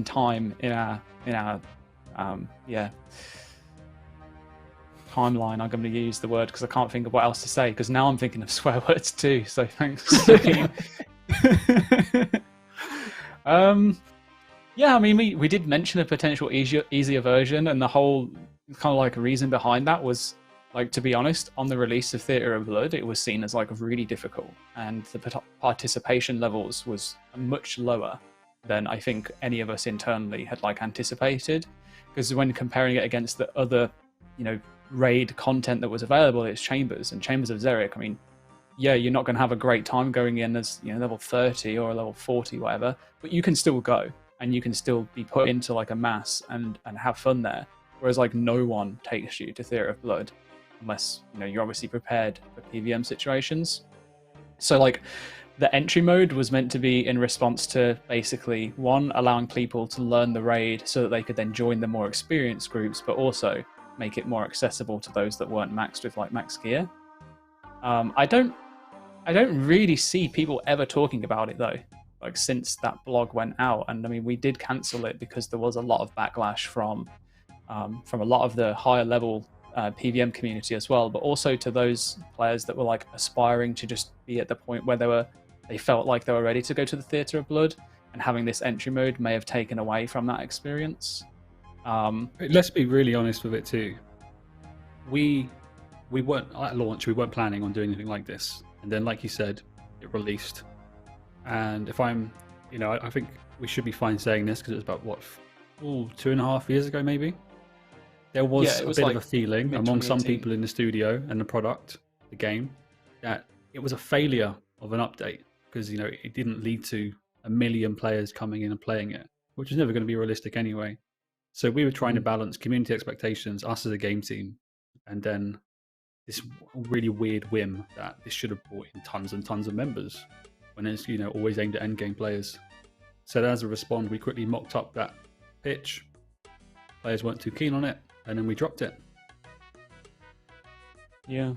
time in our timeline. I'm going to use the word because I can't think of what else to say, because now I'm thinking of swear words too. So thanks. Yeah, I mean, we did mention a potential easier version, and the whole kind of like reason behind that was, like, to be honest, on the release of Theatre of Blood, it was seen as like really difficult, and the participation levels was much lower than I think any of us internally had like anticipated. Because when comparing it against the other, raid content that was available, it's Chambers and Chambers of Xeric. I mean, yeah, you're not going to have a great time going in as level 30 or level 40, whatever, but you can still go and you can still be put into like a mass and have fun there. Whereas like no one takes you to Theatre of Blood unless you're obviously prepared for PVM situations. So like the entry mode was meant to be in response to basically, one, allowing people to learn the raid so that they could then join the more experienced groups, but also make it more accessible to those that weren't maxed with like max gear. I don't really see people ever talking about it though, like since that blog went out. And I mean, we did cancel it because there was a lot of backlash from a lot of the higher level PVM community as well, but also to those players that were like aspiring to just be at the point where they felt like they were ready to go to the Theatre of Blood, and having this entry mode may have taken away from that experience. Let's be really honest with it too. We weren't at launch. We weren't planning on doing anything like this, and then, like you said, it released. And if I'm, I think we should be fine saying this because it was about 2.5 years ago, maybe. There was a bit of a feeling among some people in the studio and the product, the game, that it was a failure of an update because it didn't lead to 1 million players coming in and playing it, which is never going to be realistic anyway. So we were trying to balance community expectations, us as a game team, and then this really weird whim that this should have brought in tons and tons of members when it's always aimed at end game players. So as a response, we quickly mocked up that pitch. Players weren't too keen on it, and then we dropped it. Yeah,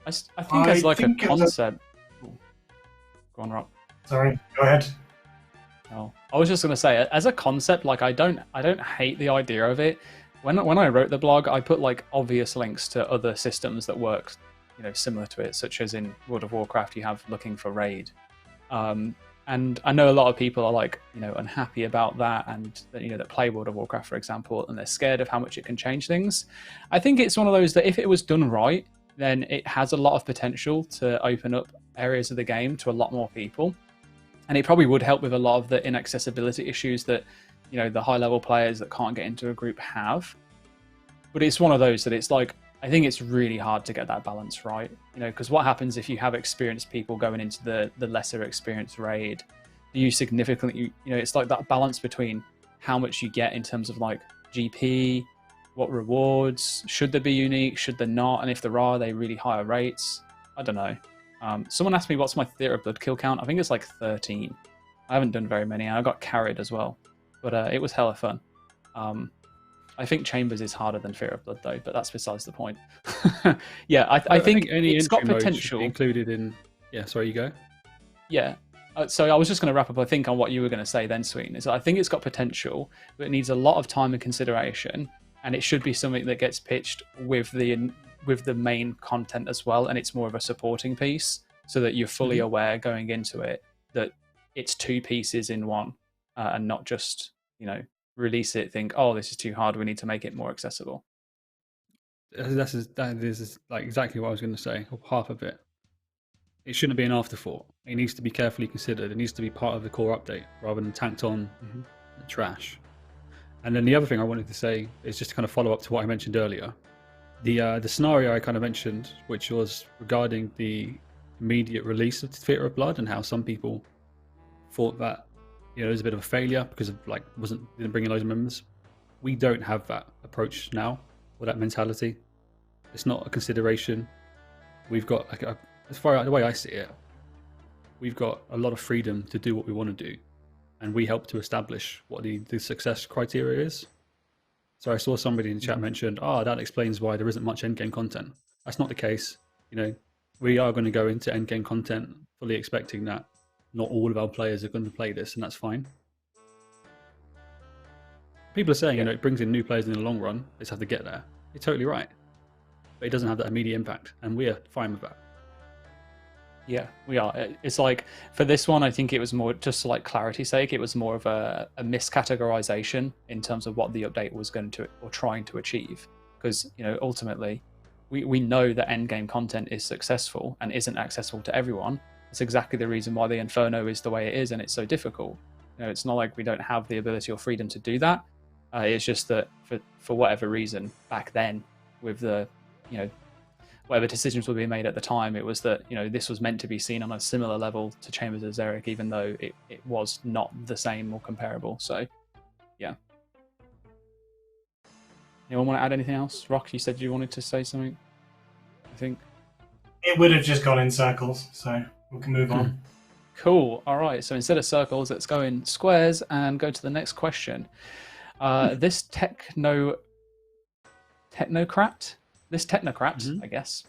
I think as like a concept. Go on, Roq. Sorry, go ahead. Oh, I was just going to say, as a concept, like I don't hate the idea of it. When I wrote the blog, I put like obvious links to other systems that work, similar to it, such as in World of Warcraft, you have looking for raid. And I know a lot of people are like, unhappy about that, and that play World of Warcraft, for example, and they're scared of how much it can change things. I think it's one of those that if it was done right, then it has a lot of potential to open up areas of the game to a lot more people. And it probably would help with a lot of the inaccessibility issues that, the high level players that can't get into a group have. But it's one of those that it's like, I think it's really hard to get that balance right, because what happens if you have experienced people going into the lesser experienced raid? Do you significantly, it's like that balance between how much you get in terms of like GP, what rewards, should they be unique, should they not, and if there are they really higher rates? I don't know. Someone asked me what's my Theatre of Blood kill count. I think it's like 13. I haven't done very many. I got carried as well, but it was hella fun. I think Chambers is harder than Theatre of Blood though, but that's besides the point. Yeah, I think it's got potential included in. Yeah, sorry, you go. Yeah. So I was just going to wrap up, I think, on what you were going to say then, Sween, is I think it's got potential, but it needs a lot of time and consideration, and it should be something that gets pitched with the main content as well, and it's more of a supporting piece, so that you're fully aware going into it that it's two pieces in one, and not just, release it, think, oh, this is too hard, we need to make it more accessible. That is like exactly what I was going to say, or half of it. It shouldn't be an afterthought. It needs to be carefully considered. It needs to be part of the core update rather than tacked on trash. And then the other thing I wanted to say is just to kind of follow up to what I mentioned earlier. The scenario I kind of mentioned, which was regarding the immediate release of Theatre of Blood and how some people thought that it was a bit of a failure because of didn't bring in loads of members. We don't have that approach now, or that mentality. It's not a consideration. We've got as far as the way I see it, we've got a lot of freedom to do what we want to do. and we help to establish what the success criteria is. So I saw somebody in the chat mentioned, that explains why there isn't much endgame content. That's not the case. We are going to go into endgame content fully expecting that not all of our players are going to play this, and that's fine. People are saying, it brings in new players in the long run. They just have to get there. You're totally right. But it doesn't have that immediate impact, and we are fine with that. Yeah, we are. It's like, for this one, I think it was more, just for like clarity's sake, it was more of a miscategorization in terms of what the update was going to, or trying to achieve. Because, ultimately, we know that endgame content is successful and isn't accessible to everyone. It's exactly the reason why the Inferno is the way it is and it's so difficult. It's not like we don't have the ability or freedom to do that. It's just that for whatever reason, back then, with the, whatever decisions were being made at the time, it was that, this was meant to be seen on a similar level to Chambers of Xeric, even though it was not the same or comparable. So, yeah. Anyone want to add anything else? Roq, you said you wanted to say something, I think. It would have just gone in circles, so we can move on. Cool. All right. So instead of circles, let's go in squares and go to the next question. This technocrat, I guess,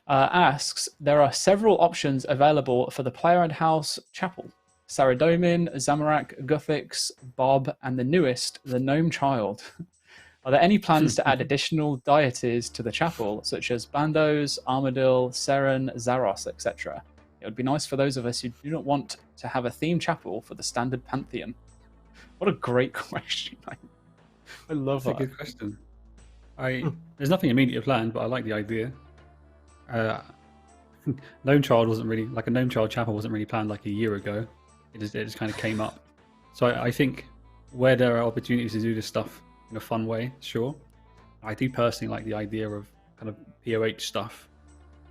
asks, there are several options available for the player and house chapel. Saradomin, Zamorak, Guthix, Bob, and the newest, the Gnome Child. Are there any plans to add additional deities to the chapel, such as Bandos, Armadil, Seren, Zaros, etc.? It would be nice for those of us who do not want to have a themed chapel for the standard pantheon. What a great question. I love that. That's a good question. There's nothing immediate planned, but I like the idea. Gnome Child wasn't really, like a Gnome Child chapel wasn't really planned like a year ago. It just kind of came up. So I think where there are opportunities to do this stuff in a fun way, sure. I do personally like the idea of kind of PoH stuff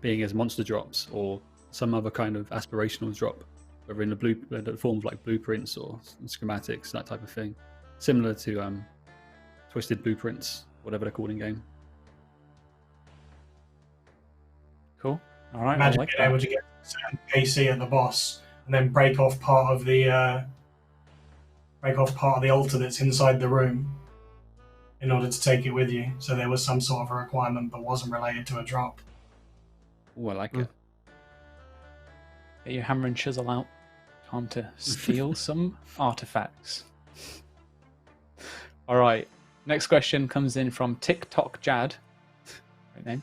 being as monster drops or some other kind of aspirational drop, whether in the form of like blueprints or schematics, that type of thing. Similar to Twisted Blueprints, whatever they're called in game. Cool. All right. Imagine being able to get a certain KC at the boss and then break off part of the altar that's inside the room in order to take it with you. So there was some sort of a requirement, but wasn't related to a drop. Oh, I like it. Get your hammer and chisel out. Time to steal some artifacts. All right. Next question comes in from TikTok Jad. Great name.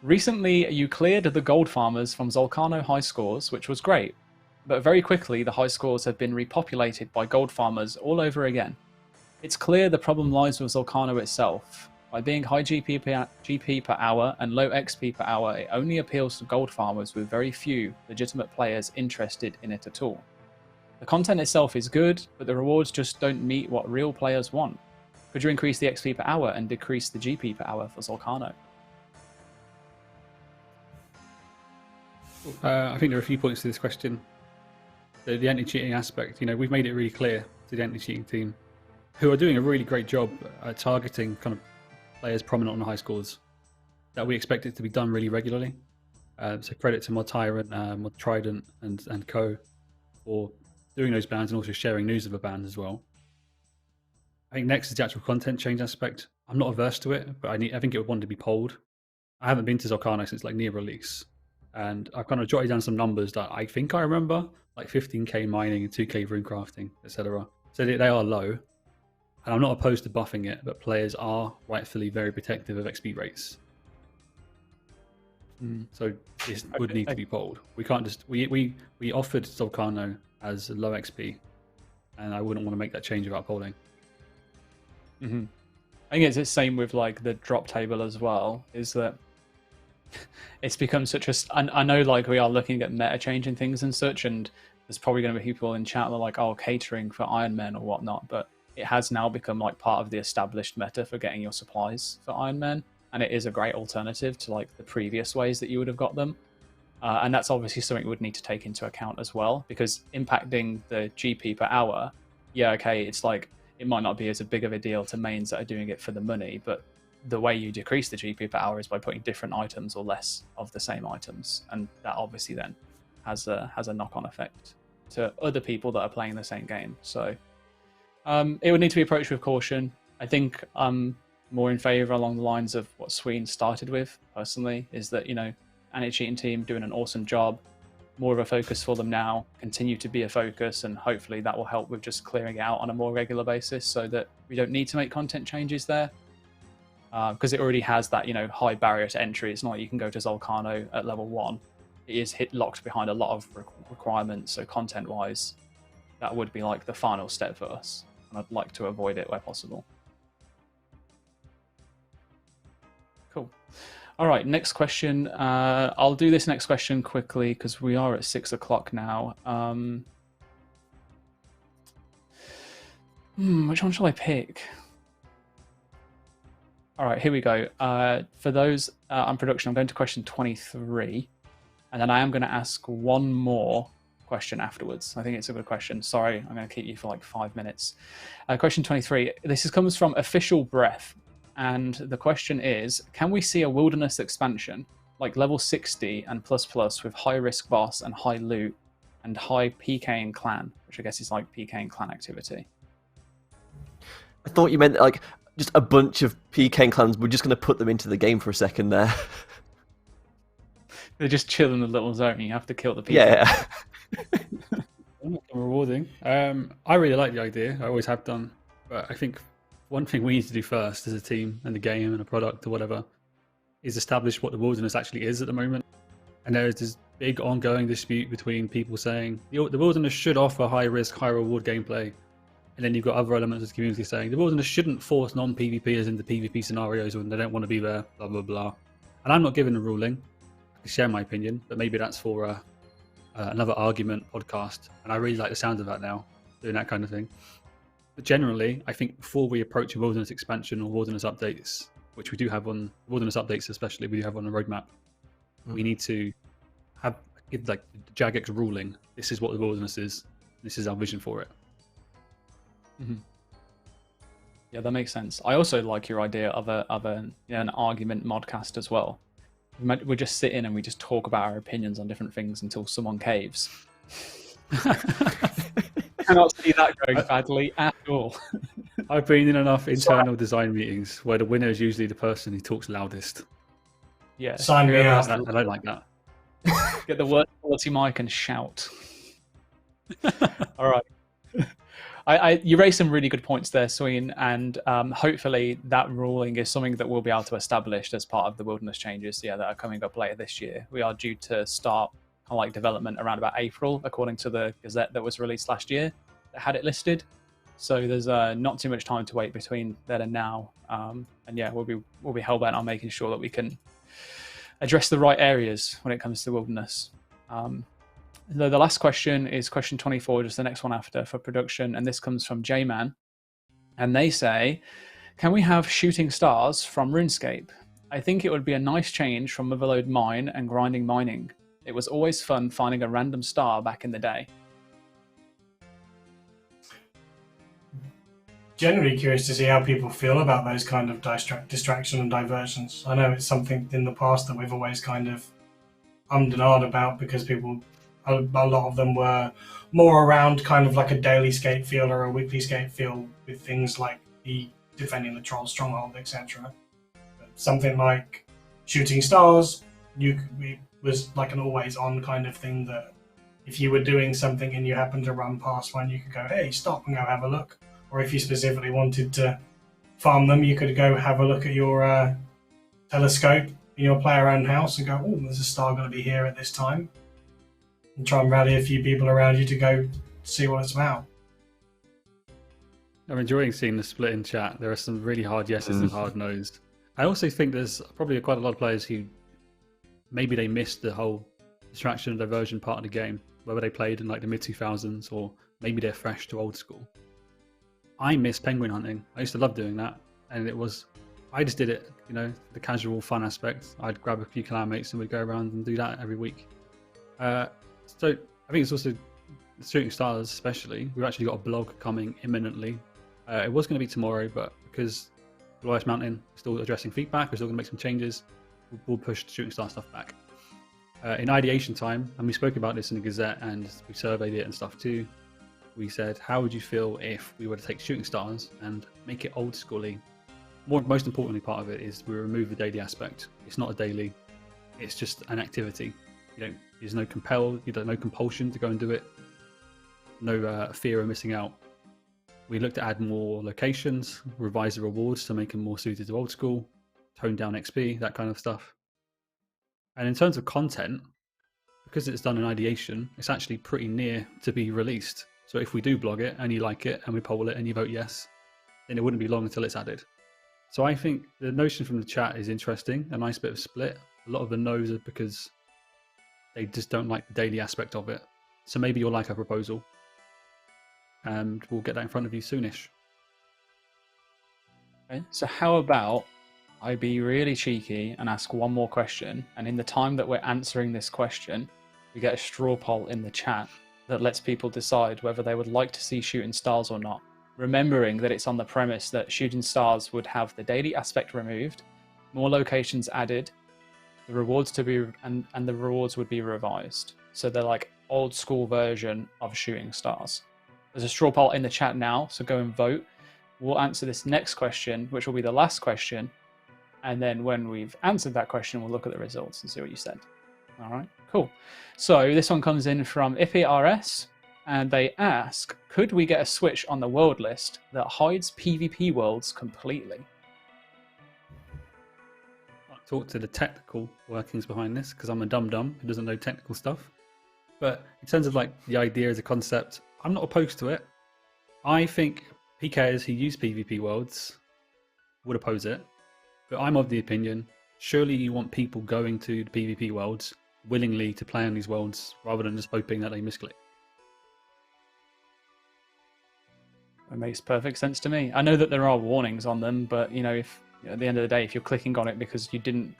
Recently, you cleared the gold farmers from Zalcano high scores, which was great. But very quickly, the high scores have been repopulated by gold farmers all over again. It's clear the problem lies with Zalcano itself. By being high GP per hour and low XP per hour, it only appeals to gold farmers with very few legitimate players interested in it at all. The content itself is good, but the rewards just don't meet what real players want. Could you increase the XP per hour and decrease the GP per hour for Zalcano? I think there are a few points to this question. The anti-cheating aspect, we've made it really clear to the anti-cheating team, who are doing a really great job at targeting kind of players prominent on the high scores, that we expect it to be done really regularly. So credit to Mod Tyrant, Mod Trident, and co for doing those bans and also sharing news of a ban as well. I think next is the actual content change aspect. I'm not averse to it, but I think it would want to be polled. I haven't been to Zalcano since like near release, and I've kind of jotted down some numbers that I think I remember, like 15k mining and 2k rune crafting, etc. So they are low, and I'm not opposed to buffing it, but players are rightfully very protective of XP rates. So this would need to be polled. We can't just we offered Zalcano as low XP, and I wouldn't want to make that change without polling. I think it's the same with like the drop table as well, is that it's become such a... I know like we are looking at meta changing things and such, and there's probably going to be people in chat that are like, oh, catering for Iron Men or whatnot, but it has now become like part of the established meta for getting your supplies for Iron Men, and it is a great alternative to like the previous ways that you would have got them. And that's obviously something we would need to take into account as well, because impacting the GP per hour, yeah, okay, it's like it might not be as big of a deal to mains that are doing it for the money, but the way you decrease the GP per hour is by putting different items or less of the same items, and that obviously then has a knock-on effect to other people that are playing the same game. So it would need to be approached with caution. I think I'm more in favour along the lines of what Sween started with, personally, is that, you know, anti-cheating team doing an awesome job, more of a focus for them now, continue to be a focus, and hopefully that will help with just clearing it out on a more regular basis so that we don't need to make content changes there. Because it already has that, you know, high barrier to entry. It's not like you can go to Zalcano at level 1. It is locked behind a lot of requirements, so content-wise, that would be like the final step for us, and I'd like to avoid it where possible. Cool. All right, next question. I'll do this next question quickly because we are at 6 o'clock now. Which one shall I pick? All right, here we go. For those on production, I'm going to question 23, and then I am going to ask one more question afterwards. I think it's a good question. Sorry, I'm going to keep you for like 5 minutes. Question 23. This comes from Official Breath. And the question is, can we see a wilderness expansion, like level 60 and plus with high risk boss and high loot and high PK and clan, which I guess is like PK and clan activity? I thought you meant like just a bunch of PK and clans. We're just going to put them into the game for a second there. They're just chilling in the little zone. You have to kill the PK. Yeah. Rewarding. I really like the idea. I always have done. But I think one thing we need to do first as a team and the game and a product or whatever is establish what the wilderness actually is at the moment. And there is this big ongoing dispute between people saying the wilderness should offer high risk, high reward gameplay. And then you've got other elements of the community saying the wilderness shouldn't force non-PvPers into PvP scenarios when they don't want to be there, blah, blah, blah. And I'm not giving a ruling. I can share my opinion, but maybe that's for another argument podcast. And I really like the sound of that now, doing that kind of thing. But generally, I think before we approach a wilderness expansion or wilderness updates, which we do have on wilderness updates, especially we do have on the roadmap, we need to give like the Jagex ruling. This is what the wilderness is. This is our vision for it. Mm-hmm. Yeah, that makes sense. I also like your idea of an argument modcast as well. We just sit in and we just talk about our opinions on different things until someone caves. Cannot see that going badly at all. I've been in enough internal design meetings where the winner is usually the person who talks loudest. Yeah, sign me out. I don't like that. Get the worst quality mic and shout. All right. You raised some really good points there, Sween, and hopefully that ruling is something that we'll be able to establish as part of the wilderness changes that are coming up later this year. We are due to start like development around about April, according to the Gazette that was released last year that had it listed. So there's not too much time to wait between then and now. And yeah, we'll be hell-bent on making sure that we can address the right areas when it comes to wilderness. The last question is question 24, just the next one after for production, and this comes from J-Man. And they say, can we have shooting stars from RuneScape? I think it would be a nice change from Motherlode Mine and grinding mining. It was always fun finding a random star back in the day. Generally curious to see how people feel about those kind of distraction and diversions. I know it's something in the past that we've always kind of ummed and ahed about because a lot of them were more around kind of like a daily scape feel or a weekly scape feel with things like the defending the troll stronghold, etc. Something like shooting stars, it was like an always on kind of thing that if you were doing something and you happened to run past one, you could go, hey, stop and go have a look. Or if you specifically wanted to farm them, you could go have a look at your telescope in your play around house and go, oh, there's a star going to be here at this time. And try and rally a few people around you to go see what it's about. I'm enjoying seeing the split in chat. There are some really hard yeses and hard no's. I also think there's probably quite a lot of players who maybe they missed the whole distraction and diversion part of the game, whether they played in like the mid-2000s or maybe they're fresh to old school. I miss penguin hunting. I used to love doing that, and I just did it, the casual fun aspect. I'd grab a few clanmates and we'd go around and do that every week. So I think it's also shooting stars, especially. We've actually got a blog coming imminently. It was going to be tomorrow, but because Blue Ice Mountain is still addressing feedback, we're still going to make some changes. We'll push shooting star stuff back. In ideation time, and we spoke about this in the Gazette, and we surveyed it and stuff too. We said, how would you feel if we were to take shooting stars and make it old schooly? Most importantly, part of it is we remove the daily aspect. It's not a daily; it's just an activity. There's no compulsion to go and do it. No fear of missing out. We looked to add more locations, revise the rewards to make them more suited to old school, tone down XP, that kind of stuff. And in terms of content, because it's done in ideation, it's actually pretty near to be released. So if we do blog it and you like it and we poll it and you vote yes, then it wouldn't be long until it's added. So I think the notion from the chat is interesting, a nice bit of split. A lot of the no's are because they just don't like the daily aspect of it. So maybe you'll like our proposal. And we'll get that in front of you soonish. Okay, so how about I be really cheeky and ask one more question, and in the time that we're answering this question, we get a straw poll in the chat that lets people decide whether they would like to see shooting stars or not. Remembering that it's on the premise that shooting stars would have the daily aspect removed, more locations added, the rewards to be and the rewards would be revised. So they're like old school version of shooting stars. There's a straw poll in the chat now, so go and vote. We'll answer this next question, which will be the last question. And then when we've answered that question, we'll look at the results and see what you said. All right, cool. So this one comes in from IPRS, and they ask, could we get a switch on the world list that hides PvP worlds completely? I'll talk to the technical workings behind this, because I'm a dum-dum who doesn't know technical stuff. But in terms of like the idea as a concept, I'm not opposed to it. I think PKers who use PvP worlds would oppose it. But I'm of the opinion, surely you want people going to the PvP worlds willingly to play on these worlds rather than just hoping that they misclick. It makes perfect sense to me. I know that there are warnings on them, but if at the end of the day, if you're clicking on it because you didn't,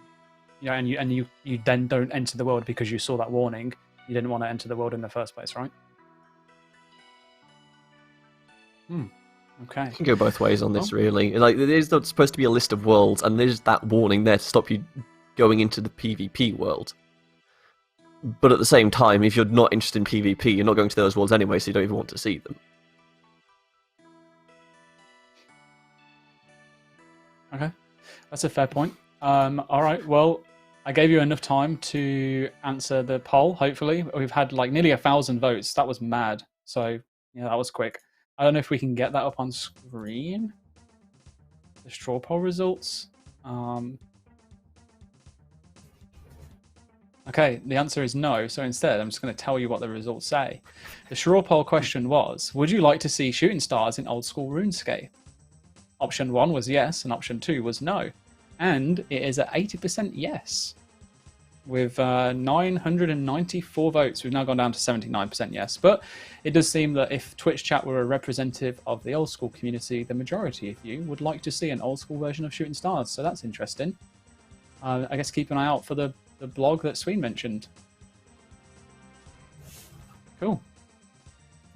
and you then don't enter the world because you saw that warning, you didn't want to enter the world in the first place, right? Okay. You can go both ways on this, really. Like, there's not supposed to be a list of worlds, and there's that warning there to stop you going into the PvP world. But at the same time, if you're not interested in PvP, you're not going to those worlds anyway, so you don't even want to see them. Okay, that's a fair point. All right, well, I gave you enough time to answer the poll, hopefully. We've had like nearly 1,000 votes. That was mad. So, that was quick. I don't know if we can get that up on screen. The straw poll results. Okay, the answer is no. So instead, I'm just going to tell you what the results say. The straw poll question was, would you like to see shooting stars in old school RuneScape? Option 1 was yes, and option 2 was no. And it is at 80% yes. With 994 votes, we've now gone down to 79% yes. But it does seem that if Twitch chat were a representative of the old school community, the majority of you would like to see an old school version of shooting stars. So that's interesting. I guess keep an eye out for the blog that Sween mentioned. Cool.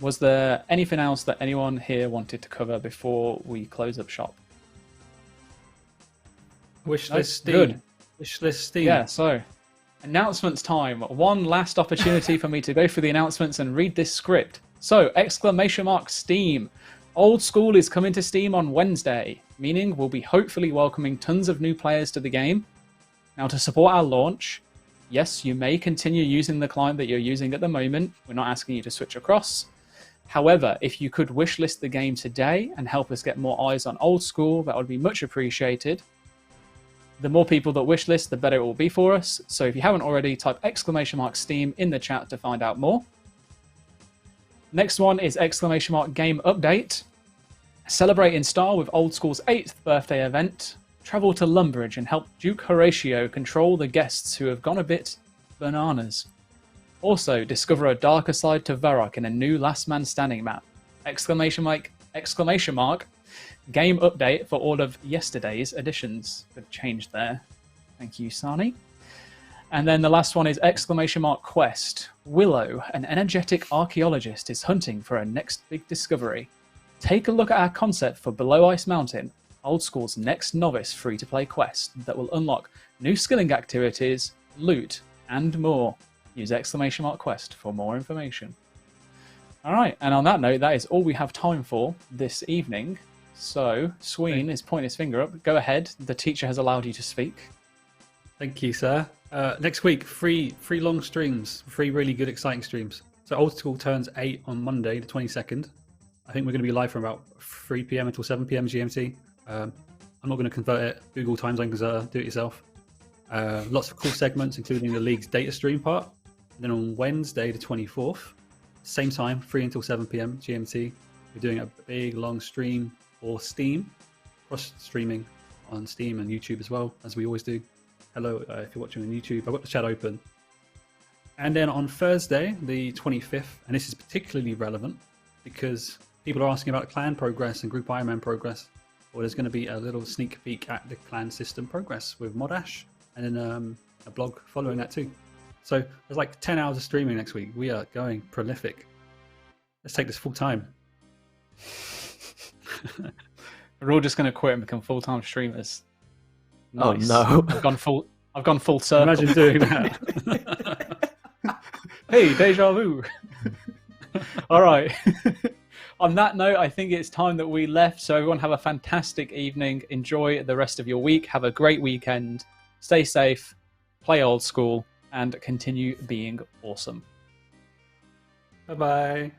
Was there anything else that anyone here wanted to cover before we close up shop? Wishlist Steam. Good. Wishlist Steam. Yeah, so announcements time. One last opportunity for me to go through the announcements and read this script. So, Steam. Old School is coming to Steam on Wednesday, meaning we'll be hopefully welcoming tons of new players to the game. Now, to support our launch, yes, you may continue using the client that you're using at the moment. We're not asking you to switch across. However, if you could wishlist the game today and help us get more eyes on Old School, that would be much appreciated. The more people that wishlist, the better it will be for us. So if you haven't already, type !Steam in the chat to find out more. Next one is !Game Update. Celebrate in style with Old School's 8th birthday event. Travel to Lumbridge and help Duke Horatio control the guests who have gone a bit bananas. Also, discover a darker side to Varrock in a new Last Man Standing map. Game update for all of yesterday's editions. Good change there. Thank you, Sani. And then the last one is Quest. Willow, an energetic archaeologist, is hunting for her next big discovery. Take a look at our concept for Below Ice Mountain, Old School's next novice free-to-play quest that will unlock new skilling activities, loot, and more. Use !Quest for more information. Alright, and on that note, that is all we have time for this evening. So, Sween is pointing his finger up. Go ahead, the teacher has allowed you to speak. Thank you, sir. Next week, three long streams, 3 really good, exciting streams. So Old School turns 8 on Monday, the 22nd. I think we're going to be live from about 3 p.m. until 7 p.m. GMT. I'm not going to convert it. Google time zone because do it yourself. Lots of cool segments, including the league's data stream part. And then on Wednesday, the 24th, same time, 3 until 7 p.m. GMT, we're doing a big long stream for Steam, cross streaming on Steam and YouTube as well, as we always do. Hello, if you're watching on YouTube, I've got the chat open. And then on Thursday, the 25th, and this is particularly relevant because people are asking about clan progress and group Ironman progress. Well, there's going to be a little sneak peek at the clan system progress with Mod Ash, and then a blog following that too. So there's like 10 hours of streaming next week. We are going prolific. Let's take this full time. We're all just going to quit and become full-time streamers. Nice. Oh no! I've gone full circle. Imagine doing that. Hey, deja vu. All right. On that note, I think it's time that we left. So everyone have a fantastic evening. Enjoy the rest of your week. Have a great weekend. Stay safe. Play old school. And continue being awesome. Bye-bye.